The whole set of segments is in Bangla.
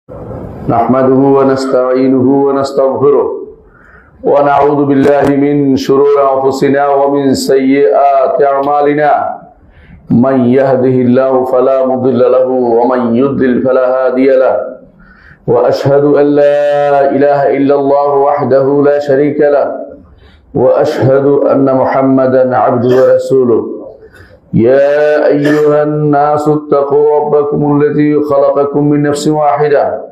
نحمده ونستعينه ونستغفره ونعوذ بالله من شرور أنفسنا ومن سيئات أعمالنا من يهده الله فلا مضل له ومن يضلل فلا هادي له وأشهد أن لا إله إلا الله وحده لا شريك له وأشهد أن محمدا عبده ورسوله يا أيها الناس اتقوا ربكم الذي خلقكم من نفس واحدة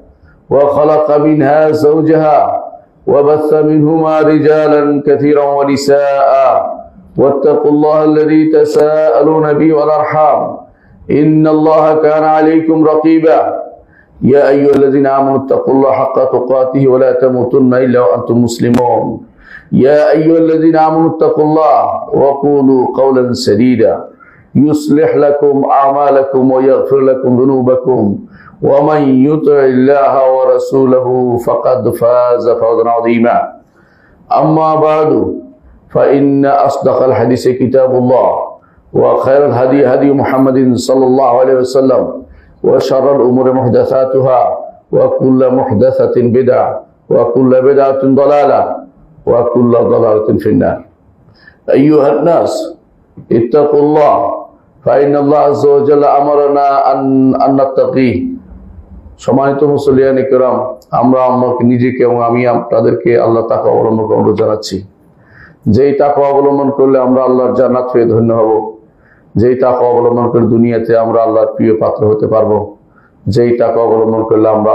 وخلق منها زوجها وبث منهما رجالا كثيرا ونساء واتقوا الله الذي تساءلون به والأرحام إن الله كان عليكم رقيبا يا أيها الذين آمنوا اتقوا الله حق تقاته ولا تموتن إلا وأنتم مسلمون يا أيها الذين آمنوا اتقوا الله وقولوا قولا سديدا يصلح لكم أعمالكم ويغفر لكم ذنوبكم ومن يطع الله ورسوله فقد فاز فوزا عظيما أما بعد فإن أصدق الحديث كتاب الله وخير الهدي هدي محمد صلى الله عليه وسلم وشر الأمور محدثاتها وكل محدثة بدعة وكل بدعة ضلالة وكل ضلالة في النار أيها الناس اتقوا الله فإن الله عز وجل أمرنا أن نتقيه সম্মানিত মুসল্লিয়ান কিরাম, আমরা নিজেকে এবং আমি আপনাদেরকে আল্লাহ তাকওয়া অবলম্বন করতে জানাচ্ছি। যেই তাকওয়া অবলম্বন করলে আমরা আল্লাহর জান্নাত পেয়ে ধন্য হব, যেই তাকওয়া অবলম্বন করে দুনিয়াতে আমরা আল্লাহর প্রিয় পাত্র হতে পারবো, যেই তাকওয়া অবলম্বন করলে আমরা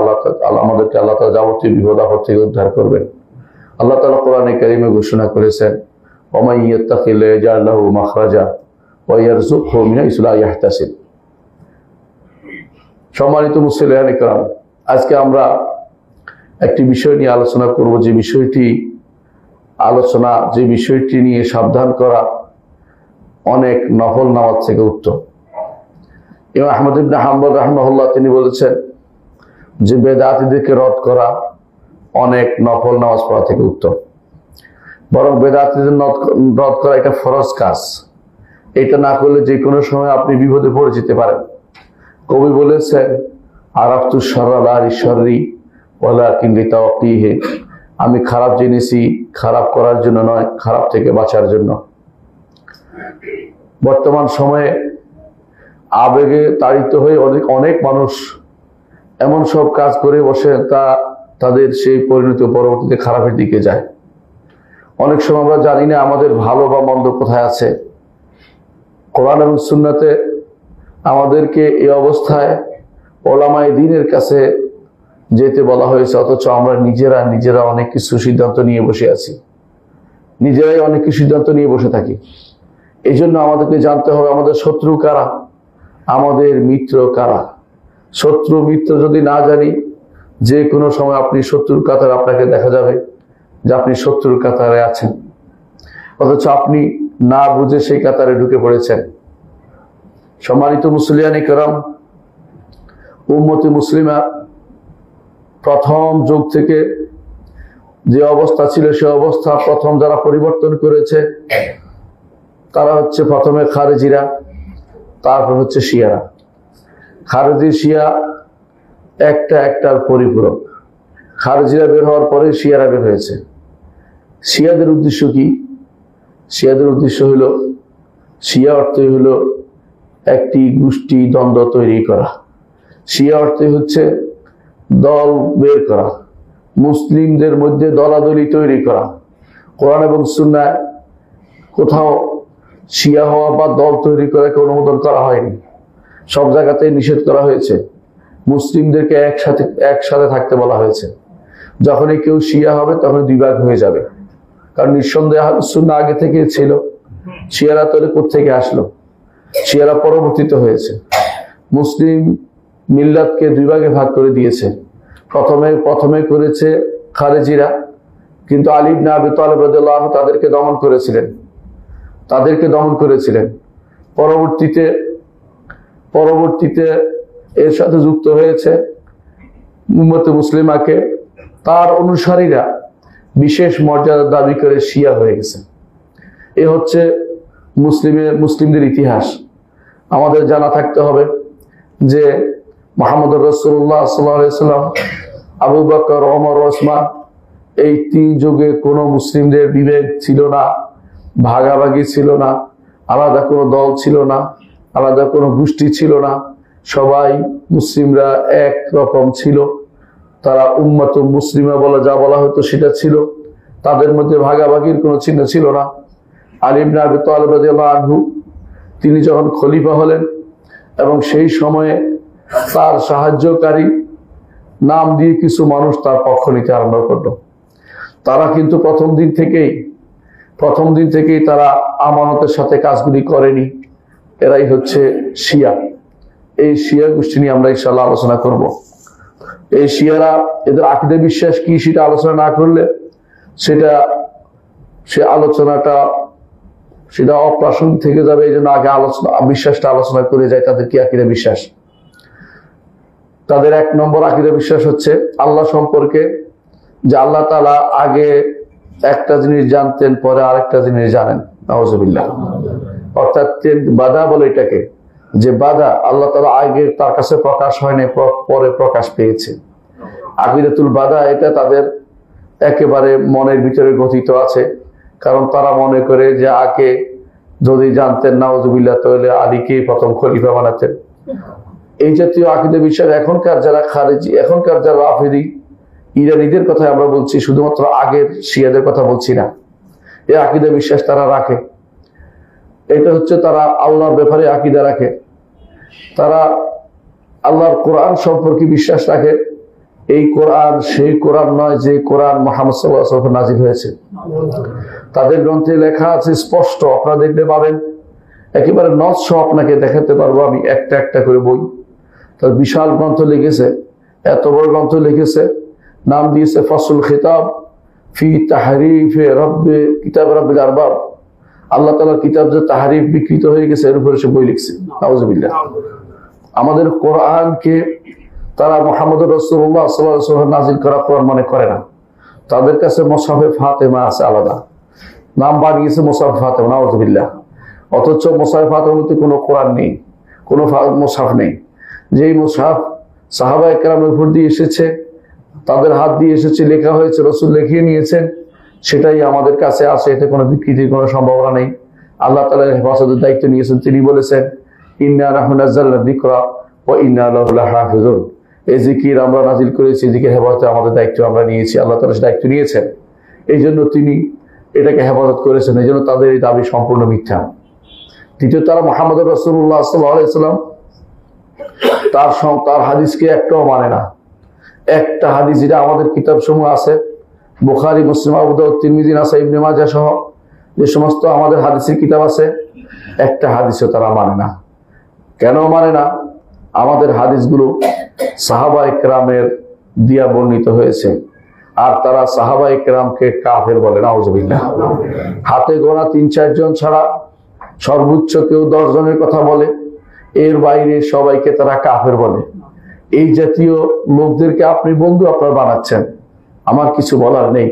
আমাদেরকে আল্লাহ তাআলা যাবতীয় বিপদ আপদ থেকে উদ্ধার করবেন। আল্লাহ তাআলা কোরআনে কারীমে ঘোষণা করেছেন, ওয়া মান ইয়াত্তাকিল্লাহ ইয়াজআল লাহু মাখরাজা ওয়া ইয়ারযুকহু মিন হাইসু লা ইয়াহতাসিব। সম্মানিত মুসলিয়ান কিরাম, আজকে আমরা একটি বিষয় নিয়ে আলোচনা করব, যে বিষয়টি নিয়ে সাবধান করা অনেক নফল নামাজ থেকে উত্তম। ইমাম আহমদ ইবনে হাম্বল রাহিমাহুল্লাহ তিনি বলেছেন যে বেদাতীদেরকে রদ করা অনেক নফল নামাজ পড়া থেকে উত্তম। বরং বেদাতীদের রদ করা এটা ফরজ কাজ। এটা না করলে যে কোনো সময় আপনি বিপদে পড়ে যেতে পারেন। কবি বলেছেন, আরাফতু শাররা লা লিশাররি ওয়ালাকিন লিতাওয়াক্কিহি, আমি খারাপ জেনেছি খারাপ করার জন্য নয়, খারাপ থেকে বাঁচার জন্য। বর্তমান সময়ে আবেগে তাড়িত হয়ে অনেক মানুষ এমন সব কাজ করে বসে তাদের সেই পরিণতি পরবর্তীতে খারাপের দিকে যায়। অনেক সময় আমরা জানি না আমাদের ভালো বা মন্দ কোথায় আছে। কোরআন এবং সুন্নাতে আমাদেরকে এই অবস্থায় ওলামায়ে দ্বীনের কাছে যেতে বলা হয়েছে, অথচ আমরা নিজেরা অনেক কিছু সিদ্ধান্ত নিয়ে বসে আছি, নিজেরাই অনেক কিছু সিদ্ধান্ত নিয়ে বসে থাকি। এই জন্য আমাদেরকে জানতে হবে আমাদের শত্রু কারা, আমাদের মিত্র কারা। শত্রু মিত্র যদি না জানি, যে কোনো সময় আপনি শত্রুর কাতারে আপনাকে দেখা যাবে যে আপনি শত্রুর কাতারে আছেন, অথচ আপনি না বুঝে সেই কাতারে ঢুকে পড়েছেন। সম্মানিত মুসলিয়ান কিরাম, উম্মতে মুসলিমা প্রথম যুগ থেকে যে অবস্থা ছিল সে অবস্থা প্রথম যারা পরিবর্তন করেছে তারা হচ্ছে প্রথমে খারেজিরা, তারপর হচ্ছে শিয়ারা। খারেজি শিয়া একটার পরিপূরক। খারেজিরা বের হওয়ার পরে শিয়ারা বের হয়েছে। শিয়াদের উদ্দেশ্য কি? শিয়াদের উদ্দেশ্য হলো, শিয়া অর্থই হলো একটি গোষ্ঠী দ্বন্দ্ব তৈরি করা। শিয়া অর্থে হচ্ছে দল বের করা, মুসলিমদের মধ্যে দলাদলি তৈরি করা। কোরআন এবং সুন্নায় কোথাও শিয়া হওয়া বা দল তৈরি করাকে অনুমোদন করা হয়নি। সব জায়গাতেই নিষেধ করা হয়েছে। মুসলিমদেরকে একসাথে থাকতে বলা হয়েছে। যখনই কেউ শিয়া হবে তখন দুই ভাগ হয়ে যাবে, কারণ নিঃসন্দেহে আহলে সুন্নাহ আগে থেকে ছিল। শিয়ারা তৈরি কোত্থেকে আসলো? শিয়ারা পরবর্তীতে হয়েছে। মুসলিম মিল্লাতকে দুই ভাগে ভাগ করে দিয়েছে। প্রথমে করেছে খারেজিরা, কিন্তু আলী ইবনে আবি তালিব রাদিয়াল্লাহু আনহু তাদেরকে দমন করেছিলেন। পরবর্তীতে এর সাথে যুক্ত হয়েছে উম্মতে মুসলিমাকে তার অনুসারীরা বিশেষ মর্যাদা দাবি করে শিয়া হয়ে গেছে। এ হচ্ছে মুসলিমদের ইতিহাস। আমাদের জানা থাকতে হবে যে মুহাম্মদ রাসূলুল্লাহ সাল্লাল্লাহু আলাইহি ওয়াসাল্লাম, আবু বকর, ওমর, ওসমান, এই তিন যুগে কোনো মুসলিমদের বিভেদ ছিল না, ভাগাভাগি ছিল না, আলাদা কোনো দল ছিল না, আলাদা কোনো গোষ্ঠী ছিল না। সবাই মুসলিমরা এক রকম ছিল। তারা উম্মাত মুসলিমা বলা যা বলা হতো সেটা ছিল। তাদের মধ্যে ভাগাভাগির কোনো চিহ্ন ছিল না। আলী ইবনে আবি তালিব রাদিয়াল্লাহু আনহু তিনি যখন খলিফা হলেন এবং সেই সময়ে তার সাহায্যকারী নাম দিয়ে কিছু মানুষ তার পক্ষ নিতে আরম্ভ করলো। তারা কিন্তু প্রথম দিন থেকেই তারা আমানতের সাথে কাজগুলি করেনি। এরাই হচ্ছে শিয়া। এই শিয়া গোষ্ঠী নিয়ে আমরা ইনশাআল্লাহ আলোচনা করব। এই শিয়ারা এদের আকীদা বিশ্বাস কি সেটা আলোচনা না করলে সেটা অপ্রাসঙ্গিক থেকে যাবে। এই জন্য আগে বিশ্বাসটা আলোচনা করে যায় তাদের কি আকীদা বিশ্বাস। তাদের 1 নম্বর আকীদা বিশ্বাস হচ্ছে আল্লাহ সম্পর্কে, যে আল্লাহ তাআলা আগে একটা জিনিস জানতেন, পরে আরেকটা জিনিস জানেন। নাউজুবিল্লাহ। অর্থাৎ বাদা বলে এটাকে, যে বাদা আল্লাহ তাআলা আগে তার কাছে প্রকাশ হয়নি, পরে প্রকাশ পেয়েছে। আকীদাতুল বাদা এটা তাদের একেবারে মনের ভিতরে গঠিত আছে। কারণ তারা মনে করে যে আগে যদি জানতেন নাউজুবিল্লাহ তাহলে আলীকে প্রথম খলিফা বানাতেন। এই জাতীয় আকীদা বিশ্বাস এখনকার যারা খারেজি, এখনকার যারা রাফিদি, ইরানীদের কথা আমরা বলছি, শুধুমাত্র আগের শিয়াদের কথা বলছি না। এই আকীদা বিশ্বাস তারা রাখে। এটা হচ্ছে তারা আল্লাহর ব্যাপারে আকীদা রাখে। তারা আল্লাহর কোরআন সম্পর্কে বিশ্বাস রাখে। এই কোরআন সেই কোরআন নয় যে কোরআন মুহাম্মদ সাল্লাল্লাহু আলাইহি ওয়াসাল্লাম নাযিল হয়েছে। তাদের গ্রন্থে লেখা আছে স্পষ্ট, আপনারা দেখতে পাবেন, একেবারে নস সহ আপনাকে দেখাতে পারবো আমি একটা একটা করে বই। তার বিশাল গ্রন্থ লিখেছে, এত বড় গ্রন্থ লিখেছে, নাম দিয়েছে ফসল খিতাব ফি তাহরিফে রব্বে কিতাব রব্বিল আরবাব। আল্লাহ তাআলার কিতাব যে তাহরিফ বিকৃত হয়ে গেছে এর উপরে সে বই লিখছে। নাউজুবিল্লাহ। আমাদের কোরআনকে তারা মুহাম্মদুর রাসূলুল্লাহ সাল্লাল্লাহু আলাইহি ওয়াসাল্লাম নাযিল করা কোরআন মনে করে না। তাদের কাছে মুসহাফে ফাতেমা আছে আলাদা, নাম বানিয়েছে মুসহাফে ফাতেমা। নাউজুবিল্লাহ। অথচ মুসহাফে ফাতেমাতে কোনো কোরআন নেই, কোনো মুসহাফ নেই। যেই মুসহাফ সাহাবায়ে কেরামের উপর দিয়ে এসেছে, তাদের হাত দিয়ে এসেছে, লেখা হয়েছে, রাসূল লিখিয়ে নিয়েছেন, সেটাই আমাদের কাছে আছে। এতে কোনো বিকৃতির কোনো সম্ভাবনা নেই। আল্লাহ তাআলা হেফাজতের দায়িত্ব নিয়েছেন। তিনি বলেছেন, ইন্না নাহনু নাযালনা যিকরা ওয়া ইন্না লাহু লাহাফিজুন। এই জিকির আমরা নাজিল করেছি, জিকির হেফাজতে আমাদের দায়িত্ব আমরা নিয়েছি। আল্লাহ তাআলা সেই দায়িত্ব নিয়েছেন, এই জন্য তিনি এটাকে হেফাজত করেছেন। এই জন্য তাদের এই দাবি সম্পূর্ণ মিথ্যা। দ্বিতীয়, তারা মুহাম্মদ রাসূলুল্লাহ সাল্লাল্লাহু আলাইহি ওয়াসাল্লাম তার হাদিসকে একটাও মানে না। একটা হাদিস যেটা আমাদের কিতাব সমূহ আছে, বুখারী, মুসলিম, আবু দাউদ, তিরমিজি, নাসাই, ইবনে মাজাহ সহ যে সমস্ত আমাদের হাদিসের কিতাব আছে, একটা হাদিসও তারা মানে না। কেন মানে না? আমাদের হাদিসগুলো সাহাবায়ে কেরামের দিয়া বর্ণিত হয়েছে, আর তারা সাহাবায়ে কেরামকে কাফের বলে। নাউজুবিল্লাহ। হাতে গোনা 3-4 জন ছাড়া সর্বোচ্চ কেউ 10 জনের কথা বলে, এর বাইরে সবাইকে তারা কাফের বলে। এই জাতীয় লোকদেরকে আপনি বন্ধু আপনার বানাচ্ছেন, আমার কিছু বলার নেই।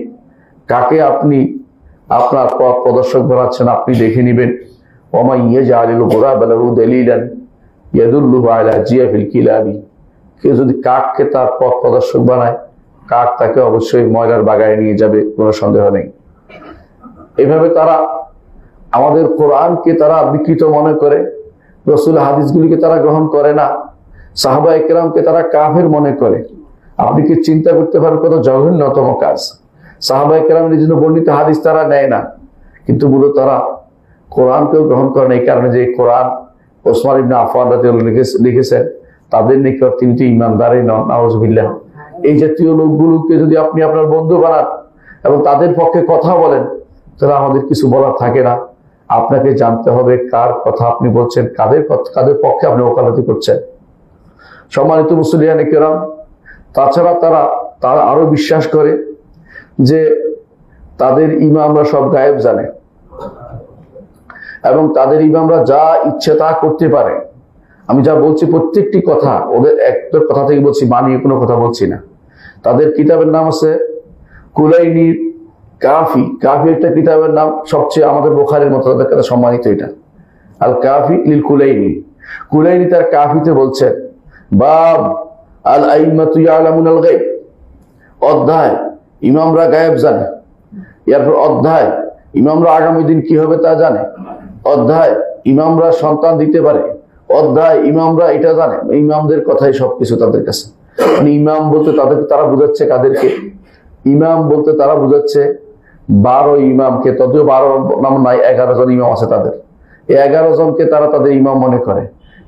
কাকে আপনি আপনার পথ প্রদর্শক বানাচ্ছেন আপনি দেখে নিবেন। ওমা ইয়াজআলুল গুরাবা লাহু দালিলান ইয়াদুল্লুহু আলা জিয়াফিল কিলাবি। কেউ যদি কাককে তার পথ প্রদর্শক বানায়, কাক তাকে অবশ্যই ময়লার বাগানে নিয়ে যাবে, কোনো সন্দেহ নেই। এভাবে তারা আমাদের কোরআনকে তারা বিকৃত মনে করে, রাসূল হাদিসগুলিকে তারা গ্রহণ করে না, সাহাবায়ে কেরামকে তারা কাফের মনে করে। আপনি কি চিন্তা করতে পারেন কত জঘন্যতম কাজ? সাহাবায়ে কেরামের জন্য বর্ণিত হাদিস তারা নেয় না, কিন্তু মূলত তারা কোরআনকেও গ্রহণ করে না। এই কারণে যে কোরআন ওসমান ইবনে আফফান রাদিয়াল্লাহু আনহু লিখেছেন, তাদের নিকট তিনি তো ঈমানদারই নন। নাউজুবিল্লাহ। এই জাতীয় লোকগুলোকে যদি আপনি আপনার বন্ধু বানান এবং তাদের পক্ষে কথা বলেন, তাহলে আমাদের কিছু বলার থাকে না। আপনাকে জানতে হবে কার কথা আপনি বলছেন, কাদের পক্ষে আপনি ওকালতি করছেন। সম্মানিত মুসলিয়ানে কেরাম, তাছাড়া তারা আরো বিশ্বাস করে যে তাদের ইমামরা সব গায়েব জানে এবং তাদের ইমামরা যা ইচ্ছে তা করতে পারে। আমি যা বলছি প্রত্যেকটি কথা ওদের একটার কথা থেকে বলছি, বানিয়ে কোনো কথা বলছি না। তাদের কিতাবের নাম আছে কুলাইনির কাফি। কাফি একটা কিতাবের নাম, সবচেয়ে আমাদের বুখারীর মতো তাদের কাছে সম্মানিত এটা, আল কাফি লিল কুলাইনি। কুলাইনি তার কাফিতে বলছেন বাব আল আইম্মাতু ইয়ালামুনাল গায়ব, অধ্যায় ইমামরা গায়েব জানে। এরপর অধ্যায় ইমামরা আগামী দিন কি হবে তা জানে। অধ্যায় ইমামরা সন্তান দিতে পারে। অধ্যায় ইমামরা এটা জানে। ইমামদের কথাই সবকিছু তাদের কাছে। মানে ইমাম বলতে তারা বুঝাচ্ছে কাদেরকে? ইমাম বলতে তারা বুঝাচ্ছে 12 ইমামকে। তদিও 12 নাম নাই, 11 জন ইমাম আছে তাদের। এই 11 জনকে তারা তাদের ইমাম মনে করে।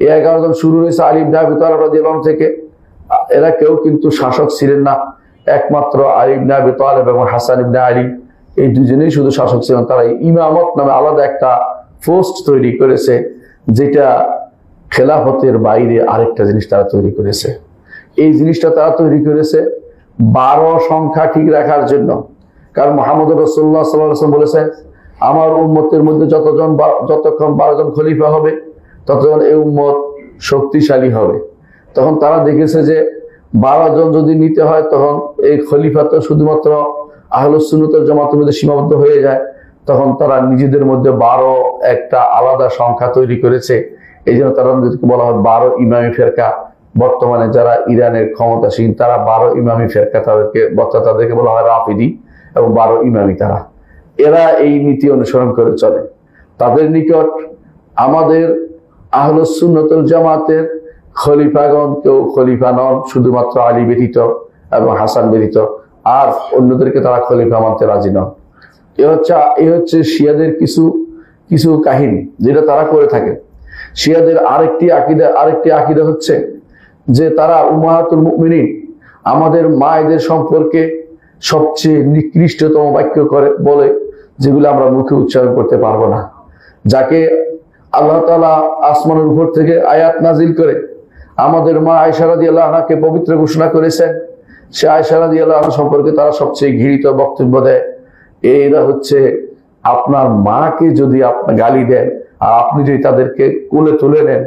এই 11 জন শুরু হয়েছে আলী ইবনে আবি তালিব রাদিয়াল্লাহু আনহু থেকে। এরা কেউ কিন্তু শাসক ছিলেন না, একমাত্র আলী ইবনে আবি তালিব এবং হাসান ইবনে আলী, এই দুজনেই শুধু শাসক ছিলেন। তারা ইমামত নামে আলাদা একটা পোস্ট তৈরি করেছে, যেটা খেলাফতের বাইরে আরেকটা জিনিস তারা তৈরি করেছে। এই জিনিসটা তারা তৈরি করেছে 12 সংখ্যা ঠিক রাখার জন্য। কারণ মুহাম্মদ রাসূলুল্লাহ সাল্লাল্লাহু আলাইহি ওয়াসাল্লাম বলেছেন, আমার উম্মতের মধ্যে যতক্ষণ 12 জন খলিফা হবে ততক্ষণ এই উম্মত শক্তিশালী হবে। তখন তারা দেখেছে যে 12 জন যদি নিতে হয় তখন এই খলিফা তো শুধুমাত্র আহলুস সুন্নাত ওয়াল জামাতের মধ্যে সীমাবদ্ধ হয়ে যায়। তখন তারা নিজেদের মধ্যে 12 একটা আলাদা সংখ্যা তৈরি করেছে। এই জন্য তারা বলা হয় 12 ইমামি ফেরকা। বর্তমানে যারা ইরানের ক্ষমতাসীন তারা 12 ইমামি ফেরকা, তাদেরকে বলা হয় রাফিদি এবং 12 ইমামি। এরা এই নীতি অনুসরণ করে চলে। তাদের নিকট আমাদের আহলুস সুন্নাত ওয়াল জামাতের খলিফাগণ কেউ খলিফা নন, শুধুমাত্র আলী ব্যতীত এবং হাসান ব্যতীত, আর অন্যদেরকে তারা খলিফা মানতে রাজি নন। এই হচ্ছে শিয়াদের কিছু কাহিনী যেটা তারা করে থাকে। শিয়াদের আরেকটি আকীদা হচ্ছে যে তারা উম্মাহাতুল মুমিনিন, আমাদের মায়েদের সম্পর্কে সবচেয়ে নিকৃষ্টতম বাক্য বলে, যেগুলো আমরা মুখে উচ্চারণ করতে পারবো না। যাকে আল্লাহ তাআলা আসমানের উপর থেকে আয়াত নাজিল করে আমাদের মা আয়েশা রাদিয়াল্লাহু আনহাকে পবিত্র ঘোষণা করেছেন, সে আয়েশা রাদিয়াল্লাহু আনহা সম্পর্কে তারা সবচেয়ে ঘৃণিত বক্তব্য দেয়। এরা হচ্ছে আপনার মাকে যদি আপনার গালি দেয় আর আপনি যদি তাদেরকে কোলে তুলে নেন,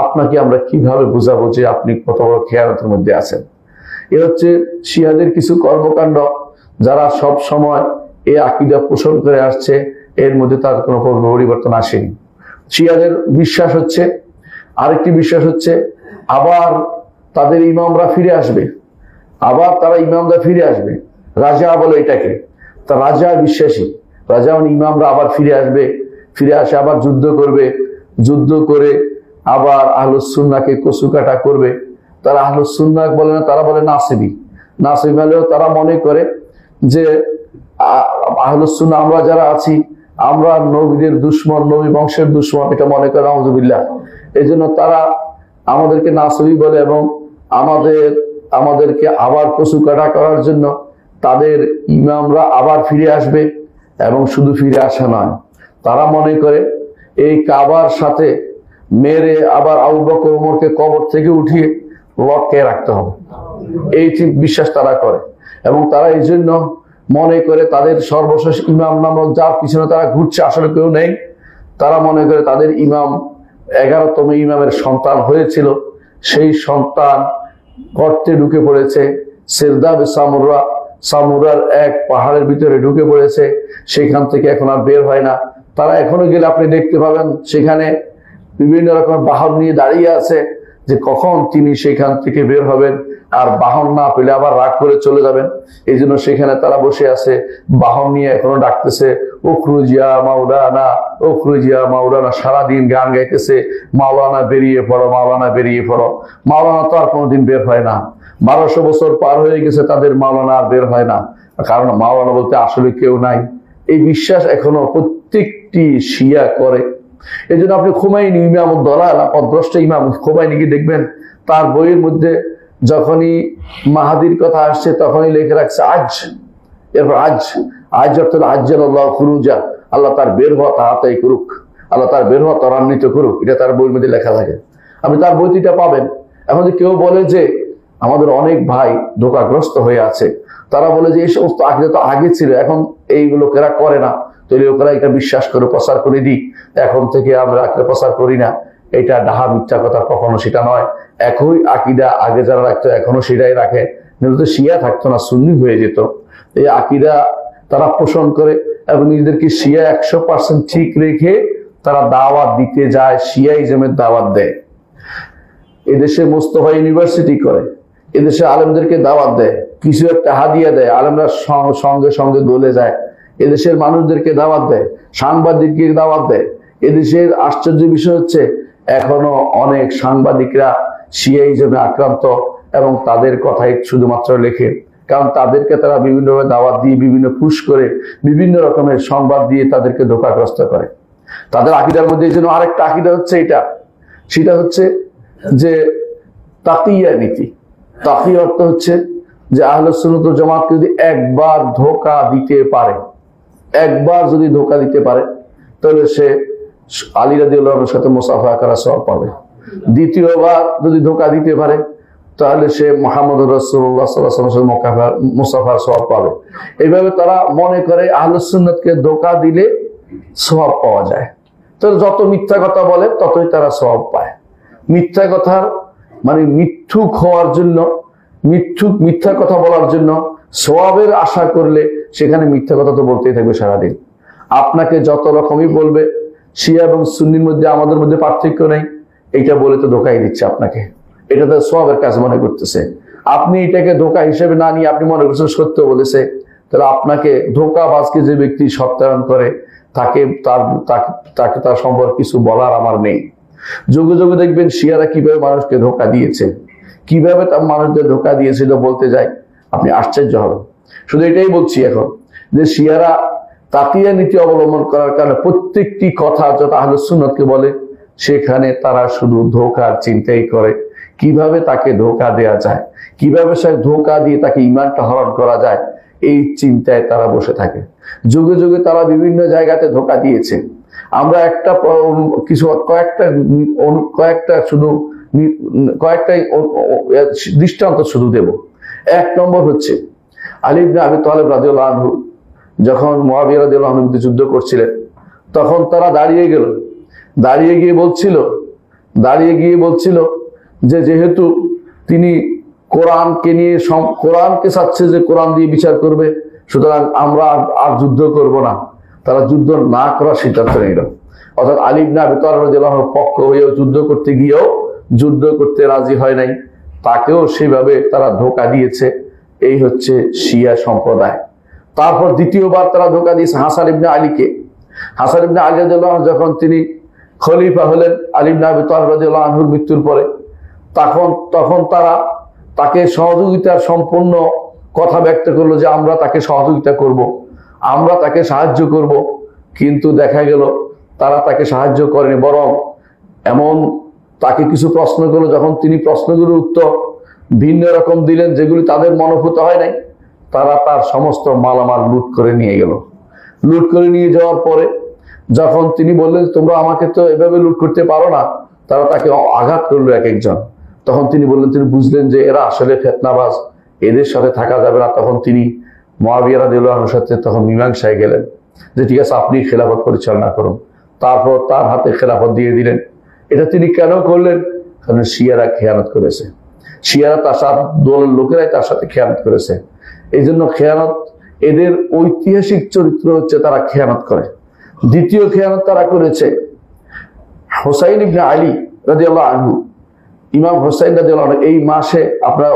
আপনাকে আমরা কিভাবে বুঝাবো যে আপনি কত বড় খেয়ানতের মধ্যে আছেন। এ হচ্ছে শিয়াদের কিছু কর্মকাণ্ড, যারা সব সময় এই আকীদা পোষণ করে আসছে। এর মধ্যে তার কোনো পরিবর্তন আসেনি। শিয়াদের বিশ্বাস হচ্ছে, আরেকটি বিশ্বাস হচ্ছে আবার তাদের ইমামরা ফিরে আসবে, রাজা বলে এটাকে। তা রাজা বিশ্বাসী, রাজা মানে ইমামরা আবার ফিরে আসে, আবার যুদ্ধ করে আবার আহলুস সুন্নাহকে কচুকাটা করবে। তারা আহলুস সুন্নাহ বলে না, তারা বলে নাসিবি হলেও তারা মনে করে যে আহলুস সুন্নাহ আমরা যারা আছি আমরা নবীদের দুশমন, নবী বংশের দুশমন, এটা মনে করে নাউযুবিল্লাহ। এই জন্য তারা আমাদেরকে নাসিবি বলে এবং আমাদেরকে আবার কচুকাটা করার জন্য তাদের ইমামরা আবার ফিরে আসবে। এবং শুধু ফিরে আসা নয়, তারা মনে করে এই কাবার সাথে মেরে আবার আবু বকর ওমরকে কবর থেকে উঠিয়ে লটকে রাখতে হবে, এই বিশ্বাস তারা করে। এবং তারা এই জন্য মনে করে তাদের সর্বশেষ ইমাম নামক যার পিছনে তারা ঘুরছে আসলে কেউ নেই। তারা মনে করে তাদের ইমাম 11তম ইমামের সন্তান হয়েছিল, সেই সন্তান গর্তে ঢুকে পড়েছে, সিরদাবে সামুরার এক পাহাড়ের ভিতরে ঢুকে পড়েছে, সেখান থেকে এখন আর বের হয় না। তারা এখনো গেলে আপনি দেখতে পাবেন সেখানে বিভিন্ন রকম বাহন নিয়ে দাঁড়িয়ে আছে, যে কখন তিনি সেখান থেকে বের হবেন, আর বাহন না পেলে আবার রাগ করে চলে যাবেন। এই জন্য সেখানে তারা বসে আছে, বাহন নিয়ে এখনো ডাকতেছে উখরুজিয়া মাওলানা, উখরুজিয়া মাওলানা, সারাদিন গান গাইতেছে, মাওলানা বেরিয়ে পড়ো, মাওলানা বেরিয়ে পড়ো। মাওলানা তো আর কোনোদিন বের হয় না, 1200 বছর পার হয়ে গেছে, তাদের মাওলানা আর বের হয় না, কারণ মাওলানা বলতে আসলে কেউ নাই। এই বিশ্বাস এখনো প্রত্যেকটি শিয়া করে। এই জন্য আপনি খুমাইনি ইমাম দলাল, অদ্রষ্ট ইমাম খুমাইনিকে দেখবেন, তার বইয়ের মধ্যে যখনই মাহাদির কথা আসছে তখনই লিখে রাখছে আজ। এরপর আজ অর্থাৎ আজ্জালাল্লাহু খুরুজা, আল্লাহ তার বের হওয়া তাড়াতাড়ি করুক, আল্লাহ তার বের হওয়া ত্বরান্বিত করুক, এটা তার বইয়ের মধ্যে লেখা থাকে। আপনি তার বইটিটা পাবেন। এখন যদি কেউ বলে যে আমাদের অনেক ভাই ধোঁকাগ্রস্ত হয়ে আছে, তারা বলে যে এই সমস্ত আকীদা তো আগে ছিল, এখন এই লোকেরা করে না, তো লোকেরা এটা বিশ্বাস করে প্রচার করে দিই, এখন থেকে আমরা প্রচার করি না। এটা ডাহা মিথ্যা কথা, কখনো সেটা নয়। একই আকীদা আগে যারা রাখতো এখনো সেটাই রাখে, কিন্তু শিয়া থাকতো না, সুন্নি হয়ে যেত। এই আকীদা তারা পোষণ করে এবং নিজেদেরকে শিয়া 100% ঠিক রেখে তারা দাওয়াত দিতে যায়, শিয়াইজমের দাওয়াত দেয়। এদেশে মোস্তফা ইউনিভার্সিটি করে, এদেশে আলেমদেরকে দাওয়াত দেয়, কিছু একটা হাদিয়া দেয়, আলেমরা সঙ্গে সঙ্গে দলে যায়, এদেশের মানুষদেরকে দাওয়াত দেয়, সাংবাদিককে দাওয়াত দেয়। এদেশের আশ্চর্য বিষয় হচ্ছে এখনো অনেক সাংবাদিকরা শিয়াইজমে আক্রান্ত এবং তাদের কথাই শুধুমাত্র লেখে, কারণ তাদেরকে তারা বিভিন্নভাবে দাওয়াত দিয়ে, বিভিন্ন পুশ করে, বিভিন্ন রকমের সংবাদ দিয়ে তাদেরকে ধোঁকাগ্রস্ত করে। তাদের আকীদার মধ্যে এই জন্য আরেকটা আকীদা হচ্ছে এটা, সেটা হচ্ছে যে তাকিয়া নীতি। তাকিয়া অর্থ হচ্ছে যে আহলুস সুন্নাত ওয়াল জামাত যদি একবার ধোঁকা দিতে পারে, একবার যদি ধোঁকা দিতে পারে, তাহলে সে আলী রাদিয়াল্লাহু আনহুর সাথে মুসাফা করার সওয়াব পাবে। দ্বিতীয়বার যদি ধোঁকা দিতে পারে, তাহলে সে মুহাম্মদুর রাসূলুল্লাহ সাল্লাল্লাহু আলাইহি ওয়াসাল্লামের মুসাফার সওয়াব পাবে। এইভাবে তারা মনে করে আহলুস সুন্নাতকে ধোঁকা দিলে সওয়াব পাওয়া যায়। তো যত মিথ্যা কথা বলে ততই তারা সওয়াব পায়। মিথ্যা কথার মানে মিথ্যুক হওয়ার জন্য, মিথ্যা কথা বলার জন্য সওয়াবের আশা করলে সেখানে মিথ্যা কথা তো বলতেই থাকবে সারাদিন। আপনাকে যত রকমই বলবে শিয়া এবং সুন্নির মধ্যে আমাদের মধ্যে পার্থক্য নেই, এইটা বলে তো ধোঁকাই দিচ্ছে আপনাকে, এটা তো সওয়াবের কাজ মনে করতেছে। আপনি এটাকে ধোঁকা হিসেবে না নিয়ে আপনি মনে করছেন সত্য বলেছে, তাহলে আপনাকে ধোঁকাবাজকে যে ব্যক্তি সত্যায়ন করে তাকে তার সম্পর্কে কিছু বলার আমার নেই। যুগে যুগে দেখবেন শিয়ারা কিভাবে মানুষকে ধোঁকা দিয়েছে, কিভাবে তার মানুষদের ধোঁকা দিয়েছে, এটা বলতে যাই আপনি আশ্চর্য হবেন। শুধু এটাই বলছি এখন যে শিয়ারা তাকিয়া নীতি অবলম্বন করার কারণে প্রত্যেকটি কথা যত আহলুস সুন্নাতকে বলে সেখানে তারা শুধু ধোঁকার চিন্তাই করে, কিভাবে তাকে ধোঁকা দেয়া যায়, কিভাবে সে ধোঁকা দিয়ে তাকে ঈমানটা হরণ করা যায়, এই চিন্তায় তারা বসে থাকে। যুগে যুগে তারা বিভিন্ন জায়গাতে ধোঁকা দিয়েছে। আমরা কয়েকটা দৃষ্টান্ত শুধু দেব। এক নম্বর হচ্ছে আলী ইবনে আবি তালেব রাদিয়াল্লাহু আনহু যখন মুআবিয়া রাদিয়াল্লাহু আনহুর বিরুদ্ধে যুদ্ধ করছিলেন, তখন তারা দাঁড়িয়ে গিয়ে বলছিল যে যেহেতু তিনি কোরআনকে চাচ্ছে যে কোরআন দিয়ে বিচার করবে, সুতরাং আমরা আর যুদ্ধ করব না। তারা যুদ্ধ না করার সিদ্ধান্ত নিল। অর্থাৎ আলী ইবনে আবি তালেব রাদিয়াল্লাহু আনহুর পক্ষ হয়েও যুদ্ধ করতে গিয়েও যুদ্ধ করতে রাজি হয় নাই, তাকেও সেভাবে তারা ধোঁকা দিয়েছে। এই হচ্ছে শিয়া সম্প্রদায়। তারপর দ্বিতীয়বার তারা ধোঁকা দিয়েছে হাসান ইবনে আলীকে। হাসান ইবনে আলী রাদিয়াল্লাহু আনহু যখন তিনি খলিফা হলেন আলী ইবনে আবি তালেব রাদিয়াল্লাহু আনহুর মৃত্যুর পরে, তখন তারা তাকে সহযোগিতার সম্পূর্ণ কথা ব্যক্ত করলো যে আমরা তাকে সহযোগিতা করব, আমরা তাকে সাহায্য করব। কিন্তু দেখা গেল তারা তাকে সাহায্য করেনি, বরং এমন তাকে কিছু প্রশ্ন করলো, যখন তিনি প্রশ্নগুলোর উত্তর ভিন্ন রকম দিলেন যেগুলি তাদের মনোভূত হয় নাই, তারা তার সমস্ত মালামাল লুট করে নিয়ে গেল। লুট করে নিয়ে যাওয়ার পরে যখন তিনি বললেন তোমরা আমাকে তো এভাবে লুট করতে পারো না, তারা তাকে আঘাত করলো এক একজন। তখন তিনি বললেন, তিনি বুঝলেন যে এরা আসলে ফিতনাবাজ, এদের সাথে থাকা যাবে না। তখন তিনি মুআবিয়া রাদিয়াল্লাহু আনহুর সাথে তখন মীমাংসায় গেলেন যে ঠিক আছে আপনি খেলাফত পরিচালনা করুন। তারপর তার হাতে খেলাফত দিয়ে দিলেন। এটা তিনি কেন করলেন? কারণ শিয়ারা খেয়ানত করেছে, শিয়ারা তার সাথে দলের লোকেরাই তার সাথে খেয়ানত করেছে। এই জন্য খেয়ানত এদের ঐতিহাসিক চরিত্র হচ্ছে তারা খেয়ানত করে। দ্বিতীয় খেয়ানত তারা করেছে হুসাইন ইবনে আলী রাদিয়াল্লাহু আনহু, ইমাম হুসাইন রাদিয়াল্লাহু আনহু। এই মাসে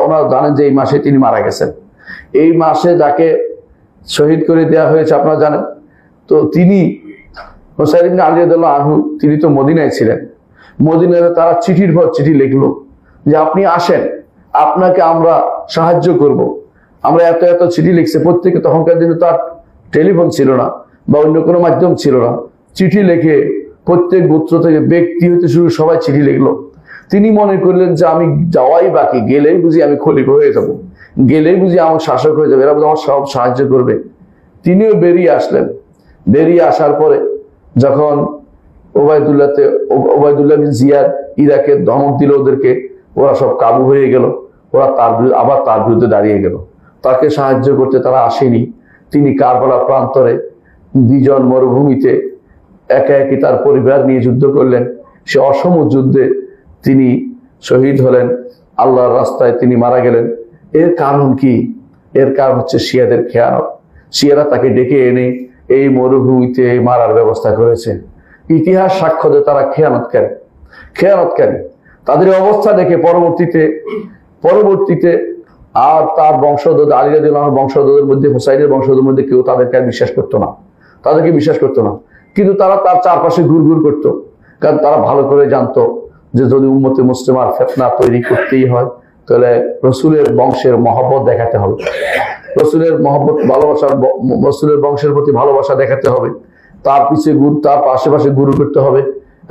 ওনারা জানেন যে এই মাসে তিনি মারা গেছেন। এই মাসে যাকে শহীদ করে দেওয়া হয়েছে আপনারা জানেন। তো তিনি হুসাইন ইবনে আলী রাদিয়াল্লাহু আনহু তিনি তো মদিনায় ছিলেন। মদিনায় তারা চিঠির পর চিঠি লিখলো যে আপনি আসেন, আপনাকে আমরা সাহায্য করব। আমরা এত এত চিঠি লিখছে প্রত্যেকে। তখনকার দিনে তো আর টেলিফোন ছিল না বা অন্য কোনো মাধ্যম ছিল না। চিঠি লিখে প্রত্যেক গোত্র থেকে ব্যক্তি হতে শুরু সবাই চিঠি লিখলো। তিনি মনে করলেন যে আমি যাওয়াই বাকি, গেলেই বুঝি আমি খলিফা হয়ে যাব, গেলেই বুঝি আমার শাসক হয়ে যাবে, এরা বুঝি আমার সব সাহায্য করবে। তিনিও বেরিয়ে আসলেন। বেরিয়ে আসার পরে যখন ওবায়দুল্লাহ বিন জিয়াদ ইরাকে ধমক দিল ওদেরকে, ওরা সব কাবু হয়ে গেল। ওরা আবার তার বিরুদ্ধে দাঁড়িয়ে গেল। তাকে সাহায্য করতে তারা আসেনি। তিনি কারবালা প্রান্তরে বিজন মরুভূমিতে একা একই তার পরিবার নিয়ে যুদ্ধ করলেন। সে অসম যুদ্ধে তিনি শহীদ হলেন, আল্লাহর রাস্তায় তিনি মারা গেলেন। এর কারণ কি? এর কারণ হচ্ছে শিয়াদের খেয়ানত। শিয়ারা তাকে ডেকে এনে এই মরুভূমিতে মারার ব্যবস্থা করেছে। ইতিহাস সাক্ষ্য দেয় তারা খেয়ানতকারী। তাদের অবস্থা দেখে পরবর্তীতে আর তার বংশধর আলী রাদিয়াল্লাহু আনহুর বংশধরদের মধ্যে, হুসাইনের বংশধরদের মধ্যে কেউ তাদেরকে বিশ্বাস করতো না। কিন্তু তারা তার চারপাশে ঘুরঘুর করতো, কারণ তারা ভালো করে জানতো যে যদি উম্মতে মুসলিমার ফিতনা তৈরি করতেই হয় তাহলে রসুলের বংশের মহব্বত দেখাতে হবে, রসুলের বংশের প্রতি ভালোবাসা দেখাতে হবে, তার আশেপাশে গুরু করতে হবে